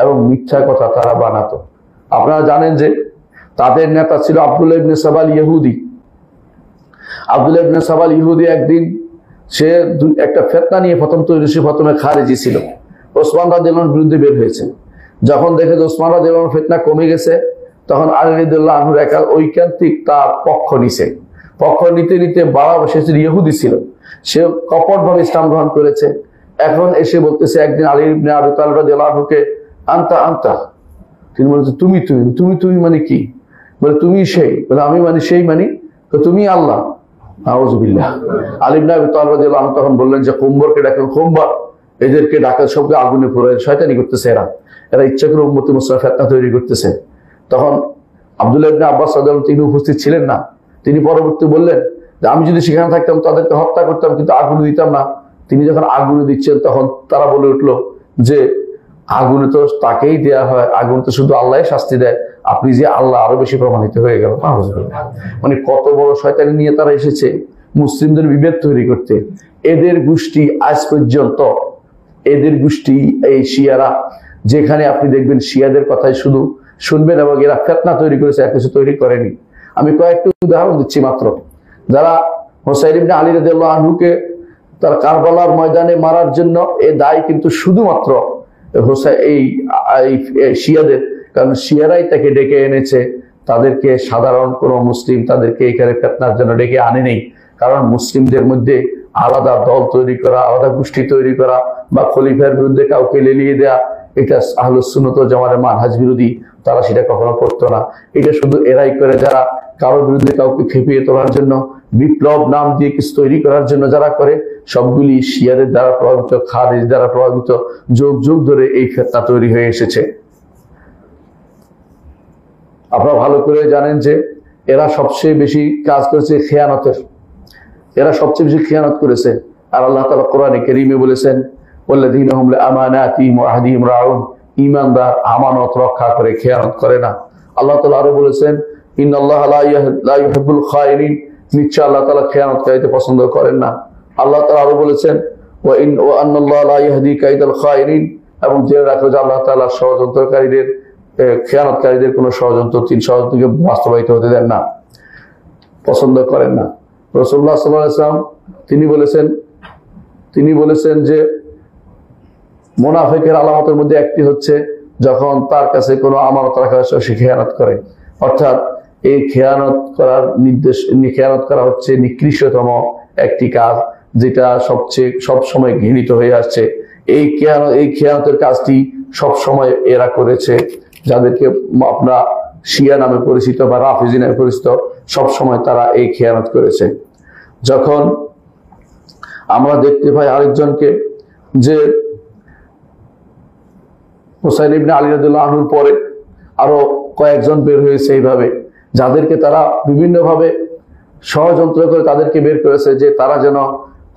এবং মিথ্যা কথা তারা বানাতো। আপনারা জানেন যে তাদের নেতা ছিল আব্দুল্লাহ ইবনে সাবাল ইহুদি। একদিন সে একটা ফিতনা নিয়ে প্রথমে খারেজি ছিল, ওসমান রাদিয়াল্লাহু আনহুর বিরুদ্ধে বের হয়েছে। যখন দেখে যে ওসমান রাদিয়াল্লাহু আনহুর ফিতনা কমে গেছে, তখন আলী রাদিয়াল্লাহু আনহুর একা ঐকান্তিক তার পক্ষ নিতে সে ইহুদি ছিল, সে কপটভাবে ইসলাম গ্রহণ করেছে। এখন এসে বলতেছে একদিন আলী ইবনে আবি তালিব রাদিয়াল্লাহু আনহুকে আনতা, তিনি বলছে তুমি মানে কি? বলে তুমি সেই, বলে আমি মানে সেই, মানে তুমি আল্লাহ। নাউযুবিল্লাহ। আলী ইবনে আবি তালিব রাদিয়াল্লাহু আনহু তখন বললেন যে কুম্বরকে ডাকেন, কুম্বর এদেরকে ডাকা, সবকে আগুনে পোড়ায়, শয়তানি করতেছে এরা ইচ্ছা করে উম্মতে মুসলিমা ফিতনা তৈরি করতেছে। তখন আব্দুল্লাহ ইবনে আব্বাস রাদিয়াল্লাহু আনহু তিনি উপস্থিত ছিলেন না। তিনি পরবর্তী বললেন যে আমি যদি সেখানে থাকতাম তাদেরকে হত্যা করতাম, কিন্তু আগুনে দিতাম না। তিনি যখন আগুনে দিচ্ছেন তখন তারা বলে উঠলো যে আগুনে তো তাকেই দেয়া হয়, আগুন তো শুধু আল্লাহ শাস্তি দেয়, আপনি যে আল্লাহ, আরো বেশি প্রমাণিত হয়ে গেল। মানে কত বড় শয়তানি নিয়ে তারা এসেছে মুসলিমদের বিভেদ তৈরি করতে। এদের গোষ্ঠী আজ পর্যন্ত, এই শিয়ারা, যেখানে আপনি দেখবেন শিয়াদের কথাই শুধু শুনবেন এবং এরা ফিতনা তৈরি করেছে, আর কিছু তৈরি করেনি। আমি কয়েকটি উদাহরণ দিচ্ছি মাত্র। যারা হুসাইন ইবনে আলী রাদিয়াল্লাহু আনহুকে তার কারবালার ময়দানে মারার জন্য এ দায় কিন্তু শুধুমাত্র এই শিয়াদের, কারণ শিয়ারাই তাকে ডেকে এনেছে, তাদেরকে সাধারণ কোন মুসলিম তাদেরকে এখানে ফিতনার জন্য ডেকে আনে নেই। কারণ মুসলিমদের মধ্যে আলাদা দল তৈরি করা, আলাদা গোষ্ঠী তৈরি করা বা খলিফার বিরুদ্ধে কাউকে লেলিয়ে দেয়া, এটা আহলুস সুন্নাত ওয়াল জামাতের মানহাজ বিরোধী, তারা সেটা কখনো করতো না। এটা শুধু এরাই করে যারা কারোর বিরুদ্ধে কাউকে খেপিয়ে তোলার জন্য, বিপ্লব নাম দিয়ে কিছু তৈরি করার জন্য যারা করে, সবগুলি শিয়াদের দ্বারা প্রভাবিত, খারেজ দ্বারা প্রভাবিত, যুগ যুগ ধরে এই ফিতনা তৈরি হয়ে এসেছে। আপনারা ভালো করে জানেন যে এরা সবচেয়ে বেশি কাজ করেছে খেয়ানতের, খেয়ানত করেছে। আর আল্লাহ তাআলা কোরআনে কারীমে বলেছেন ওয়াল্লাযীনা হুম লিআমানাতিহিম ওয়া আহদিহিম রাউন, ঈমানদার আমানত রক্ষা করে, খেয়ানত করে না। আল্লাহ তাআলা আরো বলেছেন ইন্নাল্লাহা লা ইউহিব্বুল খায়িনিন, নিশ্চয় আল্লাহ তাআলা খেয়ানতকারীদের পছন্দ করেন না। আল্লাহ তাআলা আরো বলেছেন ওয়া আন্নাল্লাহা লা ইয়াহদি কাইদাল খায়িনিন, এবং জেনে রাখো যে আল্লাহ তাআলা ষড়যন্ত্রকারীদের, খেয়ানতকারীদের কোন ষড়যন্ত্রকে বাস্তবায়িত হতে দেন না, পছন্দ করেন না। রাসূলুল্লাহ সাল্লাল্লাহু আলাইহি ওয়াসাল্লাম তিনি বলেছেন যে মুনাফিকের আলামতের মধ্যে একটি হচ্ছে যখন তার কাছে কোনো আমানত রাখা হয় সে খেয়ানত করে। অর্থাৎ এই খেয়ানত করা হচ্ছে নিকৃষ্টতম একটি কাজ, যেটা সব সময় ঘৃণিত হয়ে আসছে। এই খেয়ানতের কাজটি সব সময় এরা করেছে, যাদেরকে আমরা শিয়া নামে পরিচিত বা রাফিজি নামে পরিচিত, সব সময় তারা এই খেয়ানত করেছে। যখন আমরা দেখতে পাই আরেকজনকে, যে হুসাইন ইবনে আলী রাদিয়াল্লাহু আনহুর পরে আরো কয়েকজন বের হয়েছে এইভাবে, যাদেরকে তারা বিভিন্নভাবে ষড়যন্ত্র করে তাদেরকে বের করেছে যে তারা যেন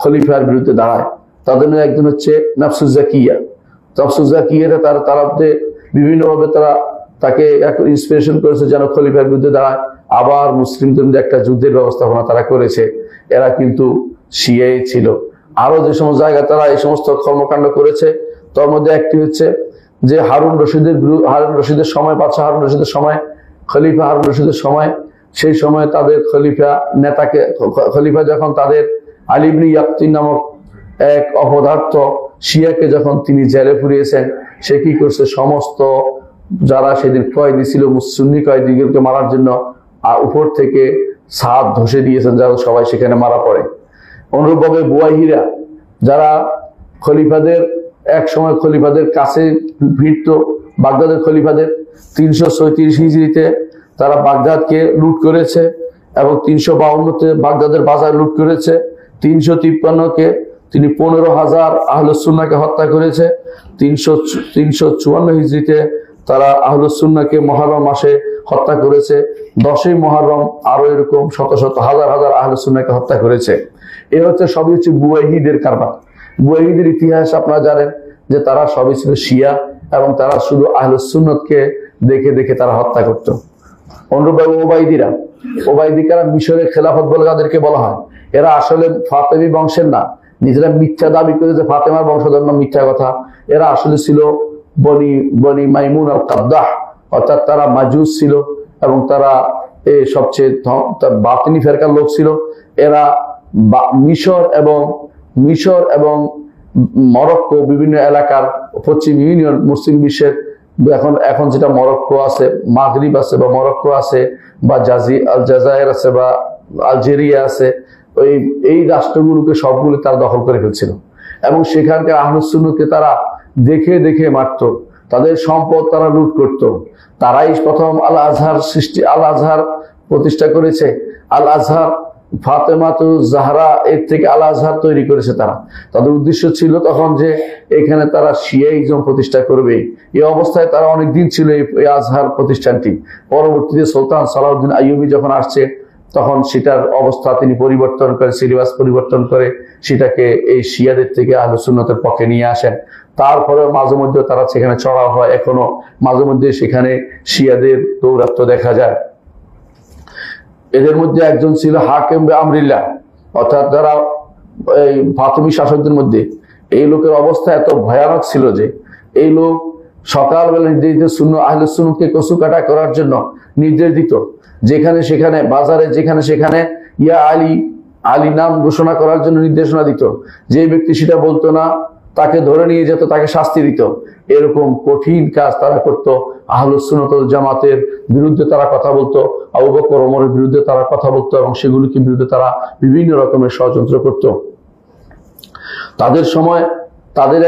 খলিফার বিরুদ্ধে দাঁড়ায়। তাদের মধ্যে একজন হচ্ছে নাফসুজ জাকিয়া। তারা বিভিন্নভাবে তাকে ইন্সপিরেশন করেছে যেন খলিফার বিরুদ্ধে দাঁড়ায়। আবার মুসলিমদের মধ্যে একটা যুদ্ধের ব্যবস্থাপনা তারা করেছে। এরা কিন্তু শিয়াই ছিল। আরো যে সমস্ত জায়গায় তারা এই সমস্ত কর্মকাণ্ড করেছে, তার মধ্যে একটি হচ্ছে যে হারুন রশিদের সময়, বাদশাহ হারুন রশিদের সময়, খলিফা হারুন রশিদের সময়, সেই সময় তাদের খলিফা যখন তাদের আলী ইবনে ইয়াকতিন নামক এক অপদার্থ শিয়াকে যখন তিনি জেলে পুরিয়েছেন, সে কি করছে, সমস্ত যারা সেদিন কয়েদি ছিল সুন্নি কয়েদিদেরকে মারার জন্য উপর থেকে ছাদ ধসে দিয়েছেন, যারা সবাই সেখানে মারা পড়ে। অনুরূপভাবে বুয়াহিরা, যারা এক সময় খলিফাদের কাছে ভিড়ত, বাগদাদের খলিফাদের 336 হিজরিতে তারা বাগদাদকে লুট করেছে এবং 352-তে বাগদাদের বাজার লুট করেছে। 353-কে তিনি 15,000 আহলুস সুন্নাহকে হত্যা করেছে। 354 হিজরিতে তারা আহলুস সুন্নাহকে মুহররম মাসে হত্যা করেছে। 10ই মুহররম আরো এরকম শত শত হাজার হাজার আহলে সুন্নাহকে হত্যা করেছে। এ হচ্ছে সবই হচ্ছে বুয়াইহিদের কারবার। বুয়াইহিদের ইতিহাস আপনারা জানেন যে তারা সবই ছিল শিয়া এবং তারা শুধু আহলে সুন্নতকে দেখে দেখে তারা হত্যা করত। অনুরূপভাবে ওবাইদিকারা মিশরের খেলাফত বলে যাদেরকে বলা হয়, এরা আসলে ফাতেমি বংশের না। নিজেরা মিথ্যা দাবি করে যে ফাতেমার বংশধর না, মিথ্যা কথা। এরা আসলে ছিল বনি মাইমুন আল কাদ্দাহ, অর্থাৎ তারা মাজুস ছিল এবং তারা সবচেয়ে বাতিনি ফেরকার লোক ছিল। এরা মিশর এবং মরক্কো বিভিন্ন এলাকার পশ্চিম ইউনিয়ন মুসলিম বিশ্বের এখন যেটা মরক্কো আছে, মাগরিব আছে বা মরক্কো আছে বা জাজায়ের আছে বা আলজেরিয়া আছে, এই রাষ্ট্রগুলোকে সবগুলো তারা দখল করে ফেলছিল এবং সেখানকার আহলে সুন্নাহকে তারা দেখে দেখে মারত, তাদের সম্পদ তারা লুট করত। তারাই প্রথম আল আজহার প্রতিষ্ঠা করেছে। আল আজহার ফাতেমাতু জাহরা এর থেকে আল আজহার তৈরি করেছে তারা। তাদের উদ্দেশ্য ছিল তখন যে এখানে তারা শিয়াইজম প্রতিষ্ঠা করবে। এই অবস্থায় তারা অনেকদিন ছিল এই আজহার প্রতিষ্ঠানটি। পরবর্তীতে সুলতান সালাউদ্দিন আইয়ুবী যখন আসছে তখন সেটার অবস্থা তিনি পরিবর্তন করে, সিলেবাস পরিবর্তন করে সেটাকে এই শিয়াদের থেকে আহলে সুন্নাতের পক্ষে নিয়ে আসেন। তারপরে মাঝে মধ্যে তারা সেখানে চড়াও হয়, এখনো মাঝে মধ্যে সেখানে শিয়াদের দৌরাত্ম্য দেখা যায়। এদের মধ্যে একজন ছিল হাকিম আমরিল্লাহ, অর্থাৎ যারা এই ফাতেমি শাসকদের মধ্যে এই লোকের অবস্থা এত ভয়ানক ছিল যে এই লোক সকালবেলা নির্দেশ দিত আহলে সুন্নাতকে কচু কাটা করার জন্য নির্দেশ দিত। যেখানে সেখানে বাজারে যেখানে সেখানে ইয়া আলী নাম ঘোষণা করার জন্য নির্দেশনা দিত। যে ব্যক্তি সেটা বলতো না তাকে ধরে নিয়ে যেত, তাকে শাস্তি দিত। এরকম কঠিন কাজ তারা করত। আহলে সুন্নাত ওয়াল জামাতের বিরুদ্ধে তারা কথা বলতো, আবু বকর ওমরের বিরুদ্ধে তারা কথা বলতো এবং সেগুলিকে বিরুদ্ধে তারা বিভিন্ন রকমের ষড়যন্ত্র করত। তাদের সময় তাদের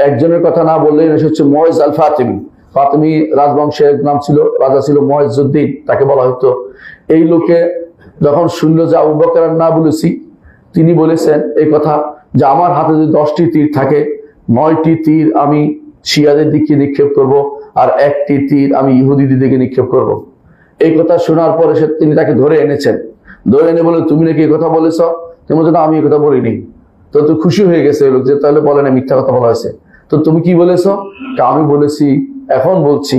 একজনের কথা না বললে হচ্ছে মুইজ আল ফাতিমি। ফাতিমি রাজবংশের নাম ছিল, রাজা ছিল মুইজউদ্দিন, তাকে বলা হতো। এই লোকে যখন শুনলো যে আবু বকর না বলেছি, তিনি বলেছেন এই কথা যে আমার হাতে যদি 10টি তীর থাকে, 9টি তীর আমি শিয়াদের দিকে নিক্ষেপ করব আর 1টি তীর আমি ইহুদিদের দিকে নিক্ষেপ করব। এই কথা শোনার পরে তিনি তাকে ধরে এনেছেন। ধরে এনে বলে তুমি নাকি এই কথা বলেছ? তুমি বলছো না আমি এই কথা বলিনি। তো খুশি হয়ে গেছে লোক যে তাহলে বলে না মিথ্যা কথা বলা হয়েছে। তো তুমি কি বলেছো? আমি বলেছি, এখন বলছি,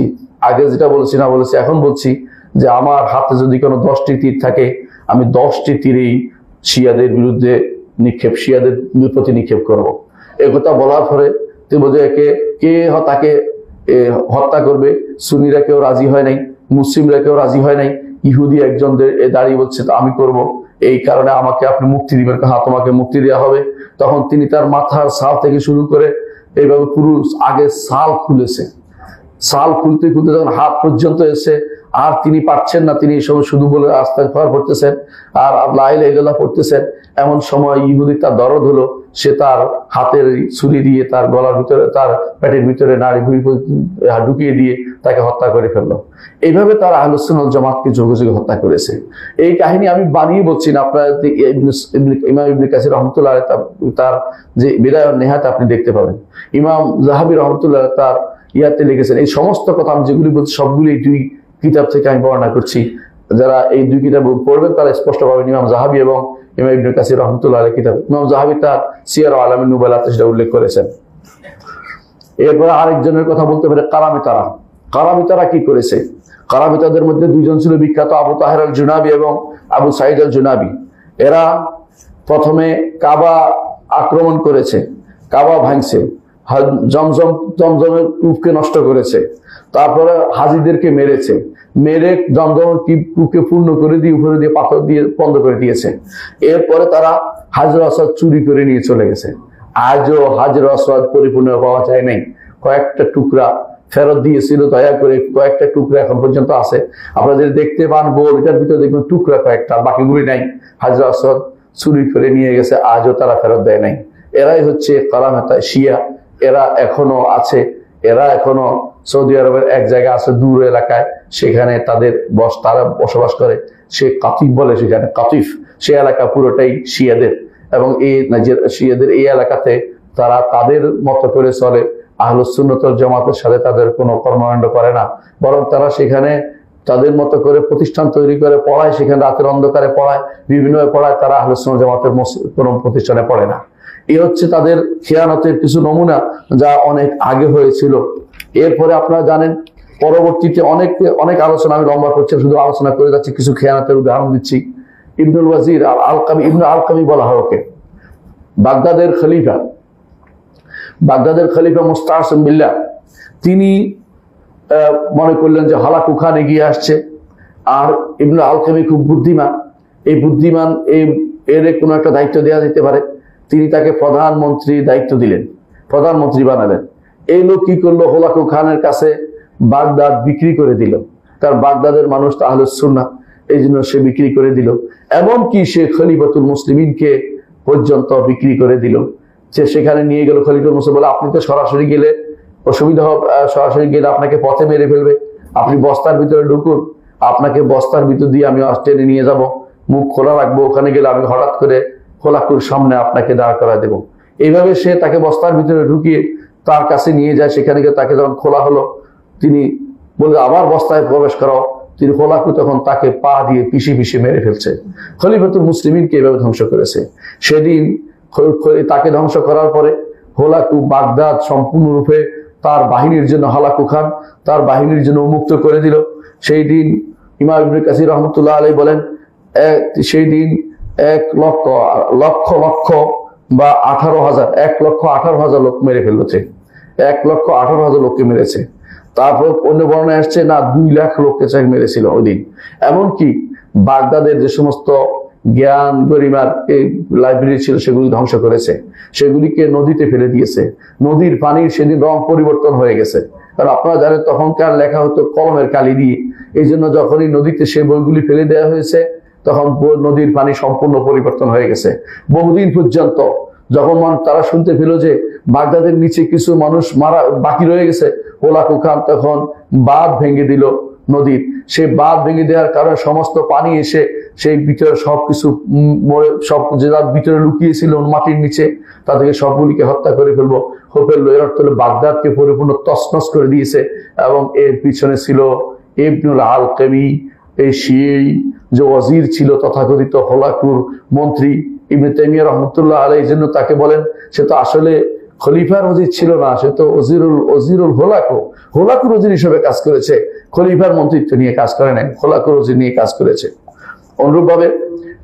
আগে যেটা বলেছি না বলেছি এখন বলছি যে আমার হাতে যদি কোনো 10টি তীর থাকে আমি 10টি তীরেই শিয়াদের বিরুদ্ধে শিয়াদের প্রতি নিক্ষেপ করব। এই কথা বলার পরে তুমি বোঝে কে তাকে হত্যা করবে। সুন্নিরা কেউ রাজি হয় নাই, মুসলিমরা কেউ রাজি হয় নাই। ইহুদি একজন দাঁড়িয়ে বলছে আমি করব, এই কারণে আমাকে আপনি মুক্তি দিবেন। হ্যাঁ তোমাকে মুক্তি দেওয়া হবে। তখন তিনি তার মাথার সাল থেকে শুরু করে এইভাবে পুরো আগে সাল খুলেছে। সাল খুলতে খুলতে যখন হাত পর্যন্ত এসে আর তিনি পারছেন না, তিনি এই সময় শুধু বলে আস্তাগফার পড়তেছেন আর লা ইলাহা ইল্লাল্লাহ পড়তেছেন। এমন সময় ইহুদি তার দরদ হলো, সে তার হাতের ছুরি দিয়ে তার গলার ভিতরে, তার পেটের ভিতরে নাড়ি ঢুকিয়ে দিয়ে তাকে হত্যা করে ফেললো। এইভাবে তারা আহলে সুন্নাত ওয়াল জামাতকে যুগে যুগে হত্যা করেছে। এই কাহিনী আমি বানিয়ে বলছি না, আপনারা ইমাম ইবনে কাসির রাহমাতুল্লাহ আলাইহি তার যে বিদায় ওয়ান নিহায়াত আপনি দেখতে পাবেন। ইমাম যাহাবী রাহমাতুল্লাহ তার ইয়াতে লিখেছেন। এই সমস্ত কথা আমি যেগুলি বলছি সবগুলি এই 2 কিতাব থেকে আমি বর্ণনা করছি। যারা এই 2 কিতাব পড়বেন তারা স্পষ্ট পাবেন ইমাম যাহাবী এবং ইমাম ইবনে কাসির রাহমাতুল্লাহ আলাইহি কিতাব। ইমাম যাহাবী তার সিয়ার আলামিন নুবালাতে সেটা উল্লেখ করেছেন। এরপর আরেকজনের কথা বলতে পারে কারামিতারা। কারামিতারা কি করেছে? কারামিতাদের মধ্যে 2 জন ছিল বিখ্যাত, আবু তাহের আল জুনাবি এবং আবু সাইদ আল জুনাবি। এরা প্রথমে কাবা আক্রমণ করেছে, কাবা ভাঙছে, জমজমের কূপকে নষ্ট করেছে, তারপরে হাজিদেরকে মেরেছে, মেরে জমজমের কূপকে পূর্ণ করে দিয়ে উপরে দিয়ে পাথর দিয়ে বন্ধ করে দিয়েছে। এরপরে তারা হাজর আসওয়াদ চুরি করে নিয়ে চলে গেছে। আজও হাজর আসওয়াদ পরিপূর্ণ পাওয়া যায় নাই। কয়েকটা টুকরা ফেরত দিয়েছিল, দয়া করে কয়েকটা টুকরা এখন পর্যন্ত আছে। আপনারা যদি দেখতে পান গোল, এটার ভিতরে দেখবেন টুকরা কয়েকটা, বাকিগুলি নাই। হাজর আসওয়াদ চুরি করে নিয়ে গেছে, আজও তারা ফেরত দেয় নাই। এরাই হচ্ছে কারামিতা শিয়া। এরা এখনো আছে, এরা এখনো সৌদি আরবের এক জায়গায় আছে দূর এলাকায়, সেখানে তারা বসবাস করে। সে কাতিফ বলে, সেখানে কাতিফ, সে এলাকা পুরোটাই শিয়াদের এবং শিয়াদের এই এলাকাতে তারা তাদের মতো করে চলে। আহলুস সুন্নাত ওয়াল জামাতের সাথে তাদের কোনো কর্মকাণ্ড করে না, বরং তারা সেখানে তাদের মতো করে প্রতিষ্ঠান তৈরি করে পড়ায়, সেখানে রাতের অন্ধকারে পড়ায়, বিভিন্নভাবে পড়ায়, তারা আহলুস সুন্নাত জামাতের কোনো প্রতিষ্ঠানে পড়ে না। এই হচ্ছে তাদের খেয়ানতের কিছু নমুনা, যা অনেক আগে হয়েছিল। এরপরে আপনারা জানেন পরবর্তীতে অনেক আলোচনা, আমি লম্বা করছি, শুধু আলোচনা করে যাচ্ছি, কিছু খেয়ানতের উদাহরণ দিচ্ছি। ইবনুল ওয়াজির আল-আলকামি, ইবনে আল-আলকামি বলা হয় ওকে, বাগদাদের খলিফা মুস্তাসিম বিল্লাহ, তিনি মনে করলেন যে হালাকু খান এগিয়ে আসছে, আর ইবনে আল-আলকামি খুব বুদ্ধিমান, এই বুদ্ধিমান এর কোনো একটা দায়িত্ব দেওয়া যেতে পারে। তিনি তাকে প্রধানমন্ত্রী দায়িত্ব দিলেন, প্রধানমন্ত্রী বানালেন। এই লোক কি করলো, হালাকু খানের কাছে বাগদাদ বিক্রি করে দিল, কারণ বাগদাদের মানুষ তো আহলুস সুন্নাহ, এই জন্য সে বিক্রি করে দিল। এমনকি সে খলিফাতুল মুসলিমিনকে পর্যন্ত বিক্রি করে দিল। সে সেখানে নিয়ে গেল, খলিফাতুল মুসলিম বলে, আপনি তো সরাসরি গেলে অসুবিধা হবে, সরাসরি গেলে আপনাকে পথে মেরে ফেলবে, আপনি বস্তার ভিতরে ঢুকুন, আপনাকে বস্তার ভিতর দিয়ে আমি টেনে নিয়ে যাব, মুখ খোলা রাখবো, ওখানে গেলে আমি হঠাৎ করে খোলাকুর সামনে আপনাকে দাঁড় করা দেবো। এইভাবে সে তাকে বস্তার ভিতরে ঢুকিয়ে তার কাছে নিয়ে যায়। সেখানে গিয়ে তাকে যখন খোলা হলো, তিনি বললে আবার বস্তায় প্রবেশ করাও, তিনি হোলাকু তখন তাকে পা দিয়ে পিষে মেরে ফেলছে। খলিফাতুল মুসলিমিনকে এভাবে ধ্বংস করেছে। সেদিন তাকে ধ্বংস করার পরে হোলাকু বাগদাদ সম্পূর্ণরূপে তার বাহিনীর জন্য, হালাকু খান তার বাহিনীর জন্য উন্মুক্ত করে দিল। সেই দিন ইমাম ইবনে কাসির রহমতুল্লাহ আলাইহি বলেন, সেই দিন 1,00,000 বা 18,000, 1,18,000 লোক মেরে ফেলেছে, 1,18,000 লোককে মেরেছে। তারপর অন্য বর্ণনায় আসছে না 2 লাখ লোককে মেরেছিল ওই দিন। এমনকি বাগদাদের যে সমস্ত জ্ঞান গরিমার লাইব্রেরি ছিল সেগুলি ধ্বংস করেছে, সেগুলিকে নদীতে ফেলে দিয়েছে। নদীর পানির সেদিন রং পরিবর্তন হয়ে গেছে, কারণ আপনারা জানেন তখনকার লেখা হতো কলমের কালি দিয়ে, এই জন্য যখনই নদীতে সে বইগুলি ফেলে দেওয়া হয়েছে তখন নদীর পানি সম্পূর্ণ পরিবর্তন হয়ে গেছে। বহুদিন পর্যন্ত যখন তারা শুনতে পেল যে বাগদাদের নিচে কিছু মানুষ মারা বাকি রয়ে গেছে, হোলাকু খান তখন বাঁধ ভেঙে দিল নদীর। সেই বাঁধ ভেঙে দেওয়ার কারণে সমস্ত পানি এসে সেই ভিতরে সবকিছু সব যে যার ভিতরে লুকিয়েছিল মাটির নিচে, তাদেরকে সবগুলিকে হত্যা করে ফেললো। এর অর্থ হলো বাগদাদকে পরিপূর্ণ তছনছ করে দিয়েছে। এবং এর পিছনে ছিল ইবনুল আলকামি, এই শিই যে ওয়াজির ছিল তথাকথিত হোলাকুর মন্ত্রী, ইবনে তাইমিয়া রহমতুল্লাহ আলাইহির জন্য তাকে বলেন সে তো আসলে খলিফার ওজির ছিল না, সে তো ওজিরুল হোলাকুর ওজির হিসেবে কাজ করেছে, খলিফার মন্ত্রিত্ব নিয়ে কাজ করে নাই, হোলাকুর ওজির নিয়ে কাজ করেছে। অনুরূপভাবে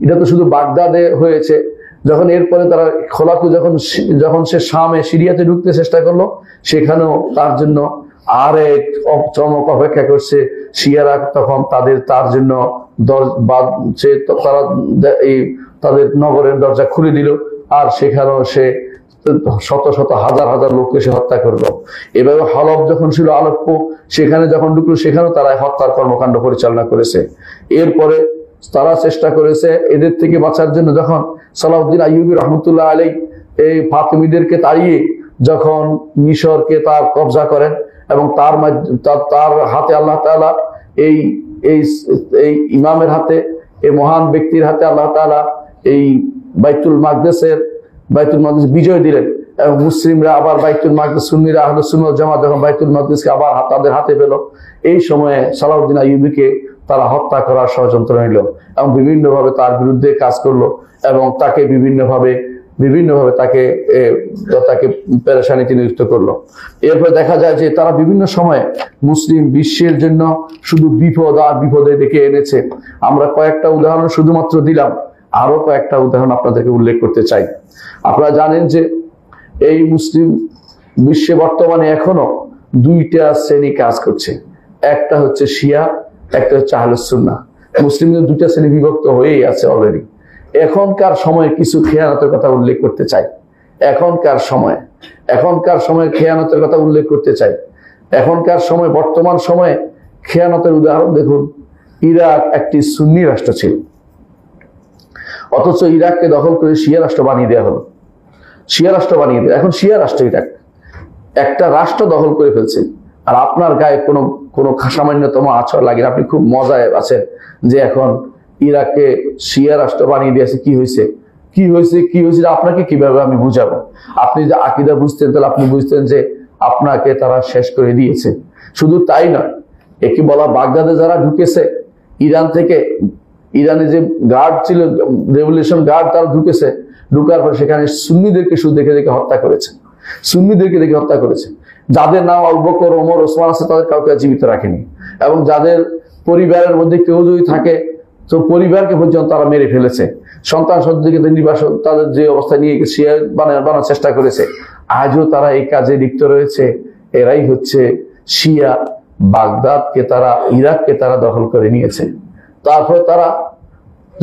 এটা তো শুধু বাগদাদে হয়েছে। যখন এরপরে তারা হোলাকু যখন সে শামে সিরিয়াতে ঢুকতে চেষ্টা করলো, সেখানেও তার জন্য আরেক চমক অপেক্ষা করছে। শিয়ারা তখন তার জন্য তারা তাদের নগরের দরজা খুলে দিল, আর সেখানেও সে শত শত হাজার হাজার লোককে সে হত্যা করলো। এভাবে হলফ যখন ছিল আলেপ্পো, সেখানে যখন ঢুকলো সেখানেও তারা হত্যার কর্মকাণ্ড পরিচালনা করেছে। এরপরে তারা চেষ্টা করেছে এদের থেকে বাঁচার জন্য। যখন সালাউদ্দিন আইয়ুবী রহমতুল্লাহ আলাইহি এই ফাতিমিদেরকে তাড়িয়ে যখন মিশরকে তার কবজা করেন, এবং তার হাতে আল্লাহ তাআলা এই ইমামের হাতে, এই মহান ব্যক্তির হাতে আল্লাহ তাআলা এই বাইতুল মাকদেস বিজয় দিলেন, এবং মুসলিমরা আবার বাইতুল মাকদেস, সুন্নিরা আহলুস সুন্নাহ ওয়াল জামাত যখন বাইতুল মাকদেসকে আবার তাদের হাতে পেল, এই সময়ে সালাউদ্দিন আইয়ুবীকে তারা হত্যা করার ষড়যন্ত্র নিল এবং বিভিন্নভাবে তার বিরুদ্ধে কাজ করলো, এবং তাকে বিভিন্নভাবে তাকে পেরেশানিতে নিযুক্ত করলো। এরপর দেখা যায় যে তারা বিভিন্ন সময়ে মুসলিম বিশ্বের জন্য শুধু বিপদ আর বিপদে ডেকে এনেছে। আমরা কয়েকটা উদাহরণ শুধুমাত্র দিলাম, আরো কয়েকটা উদাহরণ আপনাদেরকে উল্লেখ করতে চাই। আপনারা জানেন যে এই মুসলিম বিশ্বে বর্তমানে এখনো 2টা শ্রেণী কাজ করছে, একটা হচ্ছে শিয়া, একটা হচ্ছে আহলুস সুন্নাহ। মুসলিমদের 2টা শ্রেণী বিভক্ত হয়েই আছে অলরেডি। এখনকার সময়ে কিছু খেয়ানতের কথা উল্লেখ করতে চাই। এখনকার সময় খেয়ানতের কথা উল্লেখ করতে চাই। এখনকার সময়, বর্তমান সময়ে খেয়ানতের উদাহরণ দেখুন। ইরাক একটি সুন্নি রাষ্ট্র ছিল, অথচ ইরাককে দখল করে শিয়া রাষ্ট্র বানিয়ে দেওয়া হলো। এখন শিয়া রাষ্ট্র ইরাক একটা রাষ্ট্র দখল করে ফেলছে, আর আপনার গায়ে কোনো সামান্যতম আছর লাগে না। আপনি খুব মজায় আছেন যে এখন ইরাককে শিয়া রাষ্ট্র বানিয়ে দিয়েছে। কি হয়েছে আপনাকে কিভাবে আমি বুঝাবো? আপনি যে আকীদা বুঝতেন, তাহলে আপনি বুঝতেন যে আপনাকে তারা শেষ করে দিয়েছে। শুধু তাই নয়, একে বলা বাগদাদে যারা ঢুকেছে ইরান থেকে, ইরানে যে গার্ড ছিল, রেভলিউশন গার্ড, তারা ঢুকেছে, ঢুকার পর সেখানে সুন্নিদেরকে শুধু দেখে দেখে হত্যা করেছে, সুন্নিদেরকে দেখে হত্যা করেছে। যাদের নাম আবু বকর, ওমর, ওসমান আছে তাদের কাউকে জীবিত রাখেনি, এবং যাদের পরিবারের মধ্যে কেউ যদি থাকে তো পরিবারকে পর্যন্ত তারা মেরে ফেলেছে। সন্তান সন্ততিকে নির্বাসন তাদের যে অবস্থা নিয়ে শিয়া বানানোর চেষ্টা করেছে। আজও তারা এই কাজে লিপ্ত রয়েছে। এরাই হচ্ছে শিয়া। বাগদাদকে তারা, ইরাককে তারা দখল করে নিয়েছে। তারপর তারা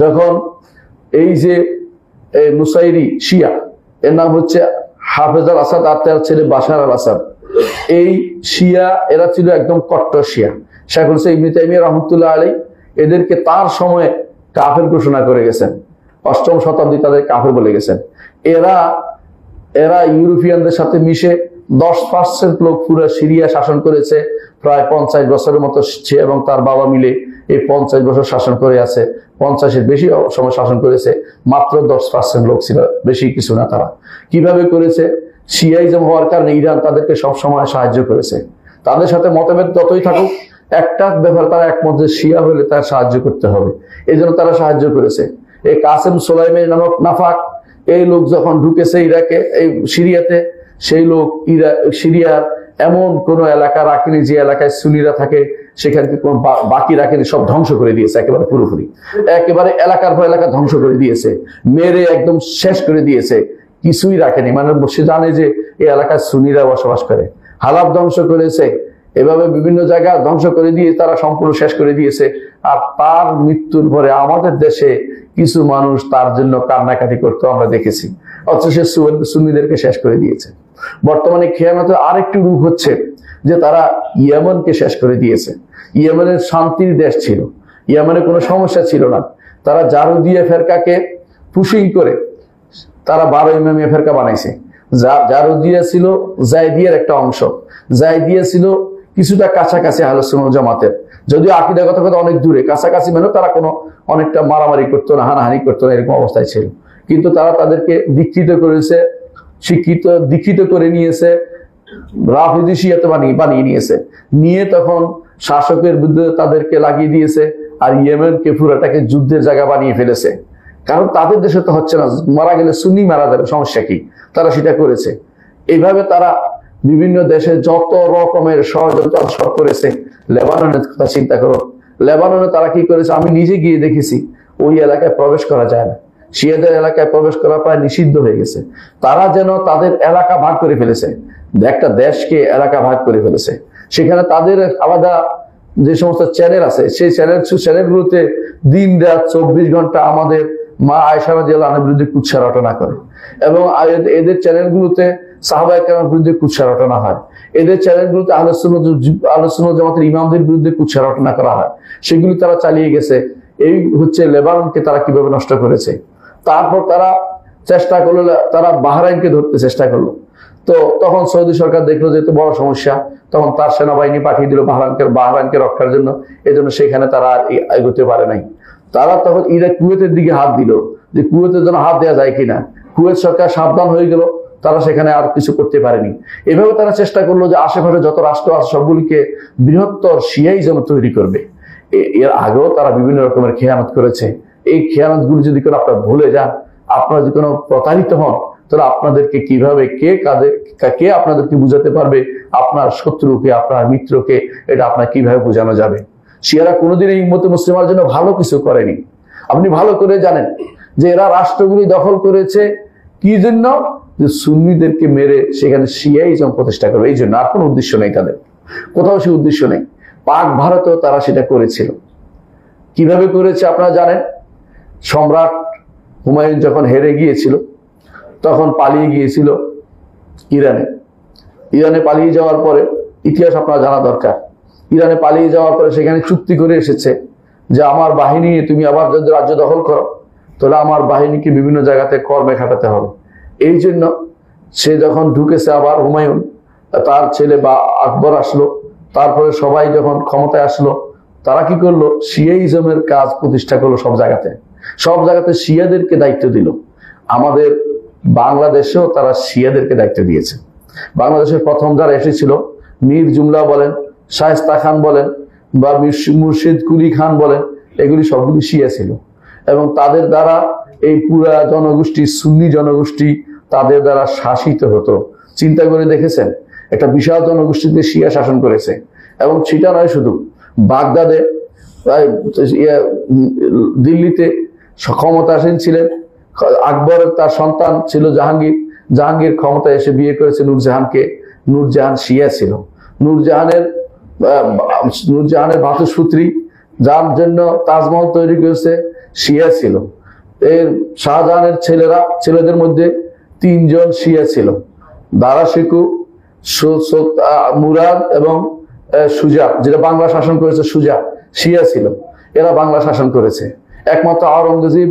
যখন এই যে নুসাইরি শিয়া, এর নাম হচ্ছে হাফেজ আল আসাদ আর তার ছেলে বাশার আল আসাদ, এই শিয়া এরা ছিল একদম কট্টর শিয়া। শেখ হুসেইন ইবনে তাইমিয়া রাহমাতুল্লাহ আলাইহি এদেরকে তার সময়ে কাফের ঘোষণা করে গেছেন, 8ম শতাব্দী তাদের কাফের বলে গেছেন। এরা ইউরোপিয়ানদের সাথে মিশে 10% লোক পুরো সিরিয়া শাসন করেছে, প্রায় 50 বছরের মতো সে এবং তার বাবা মিলে এই 50 বছর শাসন করে আছে। 50-এর বেশি সময় শাসন করেছে, মাত্র 10% লোক ছিল, বেশি কিছু না। তারা কিভাবে করেছে? শিয়াইজম হওয়ার কারণে ইরান তাদেরকে সব সময় সাহায্য করেছে। তাদের সাথে মতভেদ যতই থাকুক, একটা ব্যাপার তারা একমত যে শিয়া হলে তার সাহায্য করতে হবে, এই জন্য তারা সাহায্য করেছে। এই কাসেম সোলাইমানি নামক নাফাক এই লোক যখন ঢুকেছে ইরাকে, এই সিরিয়াতে, সেই লোক সিরিয়ার এমন কোন এলাকা রাখেনি যে এলাকায় সুন্নিরা থাকে, সেখানকে কোন বাকি রাখেনি, সব ধ্বংস করে দিয়েছে একেবারে পুরোপুরি। একেবারে এলাকার পর এলাকা ধ্বংস করে দিয়েছে, মেরে একদম শেষ করে দিয়েছে, কিছুই রাখেনি। মানে সে জানে যে এই এলাকায় সুন্নিরা বসবাস করে। হালাব ধ্বংস করেছে, এভাবে বিভিন্ন জায়গা ধ্বংস করে দিয়ে তারা সম্পূর্ণ শেষ করে দিয়েছে। আর তার মৃত্যুর পরে আমাদের দেশে কিছু মানুষ তার জন্য কান্নাকাটি করতে আমরা দেখেছি, অথচ সে সুন্নিদেরকে শেষ করে দিয়েছে। বর্তমানে খেয়ানতের আরেকটি রূপ হচ্ছে যে তারা ইয়েমেনকে শেষ করে দিয়েছে। ইয়েমেনের শান্তির দেশ ছিল, ইয়েমেনে কোনো সমস্যা ছিল না। তারা জারুদিয়া ফেরকাকে পুশিং করে তারা 12 ইমামিয়া ফেরকা বানাইছে। জারুদিয়া ছিল জায়দিয়ার একটা অংশ, জায়দিয়া ছিল কিছুটা কাছাকাছি আহলে সুন্নাত ওয়াল জামাতের, যদিও আকীদাগত কথা অনেক দূরে। কাছাকাছি মানে তারা কোনো অনেকটা মারামারি করতো না, হানাহানি করতো না, এরকম অবস্থায় ছিল। কিন্তু তারা তাদেরকে দীক্ষিত করেছে, দীক্ষিত করে নিয়েছে, রাফিদি শিয়াতে বানিয়ে নিয়েছে, নিয়ে তখন শাসকের বিরুদ্ধে তাদেরকে লাগিয়ে দিয়েছে। আর ইয়েমেনকে পুরাটাকে যুদ্ধের জায়গা বানিয়ে ফেলেছে। কারণ তাদের দেশে তো হচ্ছে না, মারা গেলে সুন্নি মারা যাবে, সমস্যা কি? তারা সেটা করেছে। এইভাবে তারা বিভিন্ন দেশে যত রকমের ষড়যন্ত্র করেছে। লেবাননের কথা চিন্তা করো, লেবাননে তারা কি করেছে? আমি নিজে গিয়ে দেখেছি, ওই এলাকায় প্রবেশ করা যায় না, শিয়াদের এলাকায় প্রবেশ করা প্রায় নিষিদ্ধ হয়ে গেছে। তারা যেন তাদের এলাকা ভাগ করে ফেলেছে, একটা দেশকে এলাকা ভাগ করে ফেলেছে। সেখানে তাদের আলাদা যে সমস্ত চ্যানেল আছে, সেই চ্যানেলগুলোতে দিন রাত 24 ঘন্টা আমাদের মা আয়েশা রাদিয়াল্লাহু আনহার বিরুদ্ধে কুৎসা রটনা করে, এবং এদের চ্যানেলগুলোতে সাহাবায়ে কেরামের বিরুদ্ধে কুৎসা রটনা হয়। এদের চ্যানেলগুলোতে আহলে সুন্নাত জামাতের ইমামদের বিরুদ্ধে কুৎসা রটনা করা হয়। সেগুলি তারা চালিয়ে গেছে। এই হচ্ছে লেবাননকে তারা কিভাবে নষ্ট করেছে। তারপর তারা চেষ্টা করলো, তারা বাহরাইনকে ধরতে চেষ্টা করলো। তো তখন সৌদি সরকার দেখলো যে বড় সমস্যা, তখন তার সেনাবাহিনী পাঠিয়ে দিল বাহরাইনকে রক্ষার জন্য। এই জন্য সেখানে তারা আর এগোতে পারে নাই। তারা তখন কুয়েতের দিকে হাত দিল, যে কুয়েতের জন্য হাত দেওয়া যায় কিনা। কুয়েত সরকার সাবধান হয়ে গেল, তারা সেখানে আর কিছু করতে পারেনি। এভাবে তারা চেষ্টা করলো যে আশেপাশে যত রাষ্ট্র আছে সবগুলিকে বৃহত্তর শিয়াইজম তৈরি করবে। এর আগেও তারা বিভিন্ন রকমের খেয়ানত করেছে। এই খেয়ানত গুলি যদি কোনো আপনারা ভুলে যান, আপনারা যদি কোনো প্রতারিত হন, তাহলে আপনাদেরকে কিভাবে কে আপনাদেরকে বুঝাতে পারবে আপনার শত্রুকে, আপনার মিত্রকে? এটা আপনার কিভাবে বোঝানো যাবে? শিয়ারা কোনোদিন এই উম্মতে মুসলিমার জন্য ভালো কিছু করেনি। আপনি ভালো করে জানেন যে এরা রাষ্ট্রগুলি দখল করেছে কি জন্য? যে সুন্নিদেরকে মেরে সেখানে শিয়াইজম প্রতিষ্ঠা করবে, এই জন্য। আর কোনো উদ্দেশ্য নেই তাদের, কোথাও সে উদ্দেশ্য নেই। পাক ভারতেও তারা সেটা করেছিল। কিভাবে করেছে আপনারা জানেন? সম্রাট হুমায়ুন যখন হেরে গিয়েছিল, তখন পালিয়ে গিয়েছিল ইরানে পালিয়ে যাওয়ার পরে, ইতিহাস আপনারা জানা দরকার, ইরানে পালিয়ে যাওয়ার পরে সেখানে চুক্তি করে এসেছে যে আমার বাহিনী নিয়ে তুমি আবার যদি রাজ্য দখল করো, তাহলে আমার বাহিনীকে বিভিন্ন জায়গাতে কর্মে খাটাতে হবে। এই জন্য সে যখন ঢুকেছে, আবার হুমায়ুন, তার ছেলে বা আকবর আসলো, তারপরে সবাই যখন ক্ষমতায় আসলো, তারা কি করলো? শিয়াইজমের কাজ প্রতিষ্ঠা করলো সব জায়গাতে শিয়াদেরকে দায়িত্ব দিল। আমাদের বাংলাদেশেও তারা শিয়াদেরকে দায়িত্ব দিয়েছে। বাংলাদেশের প্রথম যারা এসেছিল মীর জুমলা বলেন, শায়েস্তা খান বলেন বা মুর্শিদ কুলি খান বলেন, এগুলি সবগুলি শিয়া ছিল। এবং তাদের দ্বারা এই পুরা জনগোষ্ঠী, সুন্নি জনগোষ্ঠী তাদের দ্বারা শাসিত হতো। চিন্তা করে দেখেছেন, একটা বিশাল জনগোষ্ঠীতে শিয়া শাসন করেছে। এবং সেটা নয়, শুধু বাগদাদে, দিল্লিতে ক্ষমতাসীন ছিলেন আকবরের তার সন্তান ছিল জাহাঙ্গীর। জাহাঙ্গীর ক্ষমতায় এসে বিয়ে করেছে নূরজাহানকে। নূরজাহান শিয়া ছিল। নূরজাহানের ভাতুসপুত্রী, যার জন্য তাজমহল তৈরি করেছে, শিয়া ছিল। এর শাহজাহানের ছেলেদের মধ্যে 3 জন শিয়া ছিল, দারা শিকু, মুরাদ এবং সুজা, যেটা বাংলা শাসন করেছে সুজা, শিয়া ছিল। এরা বাংলা শাসন করেছে। একমাত্র আওরঙ্গজেব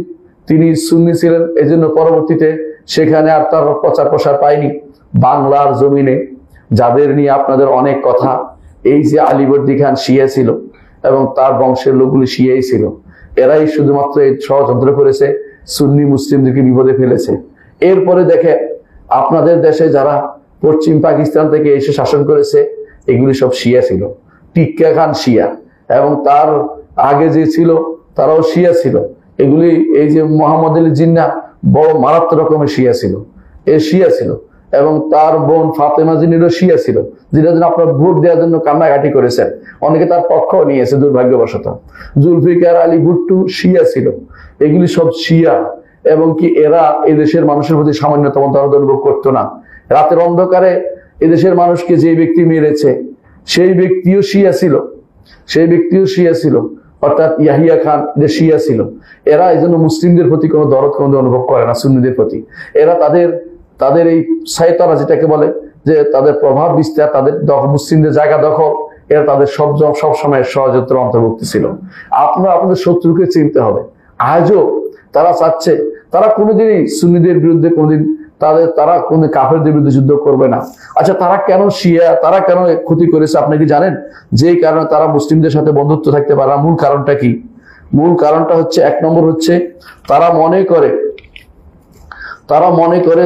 তিনি সুন্নি ছিলেন, এই জন্য পরবর্তীতে সেখানে আর তার প্রচার প্রসার পায়নি। বাংলার জমিনে যাদের নিয়ে আপনাদের অনেক কথা, এই যে আলীবর্দী খান শিয়া ছিল এবং তার বংশের লোকগুলি শিয়াই ছিল। এরাই শুধুমাত্র এই ষড়যন্ত্র করেছে, সুন্নি মুসলিমদেরকে বিপদে ফেলেছে। এরপরে দেখে আপনাদের দেশে যারা পশ্চিম পাকিস্তান থেকে এসে শাসন করেছে, এগুলি সব শিয়া ছিল। টিক্কা খান শিয়া, এবং তার আগে যে ছিল তারাও শিয়া ছিল। এগুলি, এই যে মোহাম্মদ আলী জিন্নাহ, বড় মারাত্মক রকমের শিয়া ছিল। এ শিয়া ছিল, এবং তার বোন ফাতেমা জিন্নাহও শিয়া ছিল, যেটা জন্য আপনার ভোট দেওয়ার জন্য কান্নাকাটি করেছেন। অনেকে তার পক্ষ নিয়েছে দুর্ভাগ্যবশত। জুলফিকার আলী ভুট্টো শিয়া ছিল। এগুলি সব শিয়া, এবং কি এরা এদেশের মানুষের প্রতি সামান্যতম দরদ অনুভব করতো না। রাতের অন্ধকারে এদেশের মানুষকে যে ব্যক্তি মেরেছে, সেই ব্যক্তিও শিয়া ছিল। অর্থাৎ ইয়াহিয়া খান যে শিয়া ছিল। এরা এই জন্য মুসলিমদের প্রতি কোনো দরদ কোনো অনুভব করে না, সুন্নিদের প্রতি। এরা তাদের এই সাইতারা, যেটাকে বলে যে তাদের প্রভাব বিস্তার, তাদের মুসলিমদের জায়গা দখল, এরা তাদের সবসময় ষড়যন্ত্র অন্তর্ভুক্ত ছিল। আপনাদের শত্রুকে চিনতে হবে। আজও তারা চাচ্ছে, তারা কোনোদিনই সুন্নিদের বিরুদ্ধে কোনোদিন তারা কোন কাফেরদের বিরুদ্ধে যুদ্ধ করবে না। আচ্ছা, তারা কেন শিয়া, তারা কেন ক্ষতি করেছে আপনি কি জানেন? যে কারণে তারা মুসলিমদের সাথে বন্ধুত্ব থাকতে পারে না। মূল কারণটা কি? মূল কারণটা হচ্ছে, 1 নম্বর হচ্ছে তারা মনে করে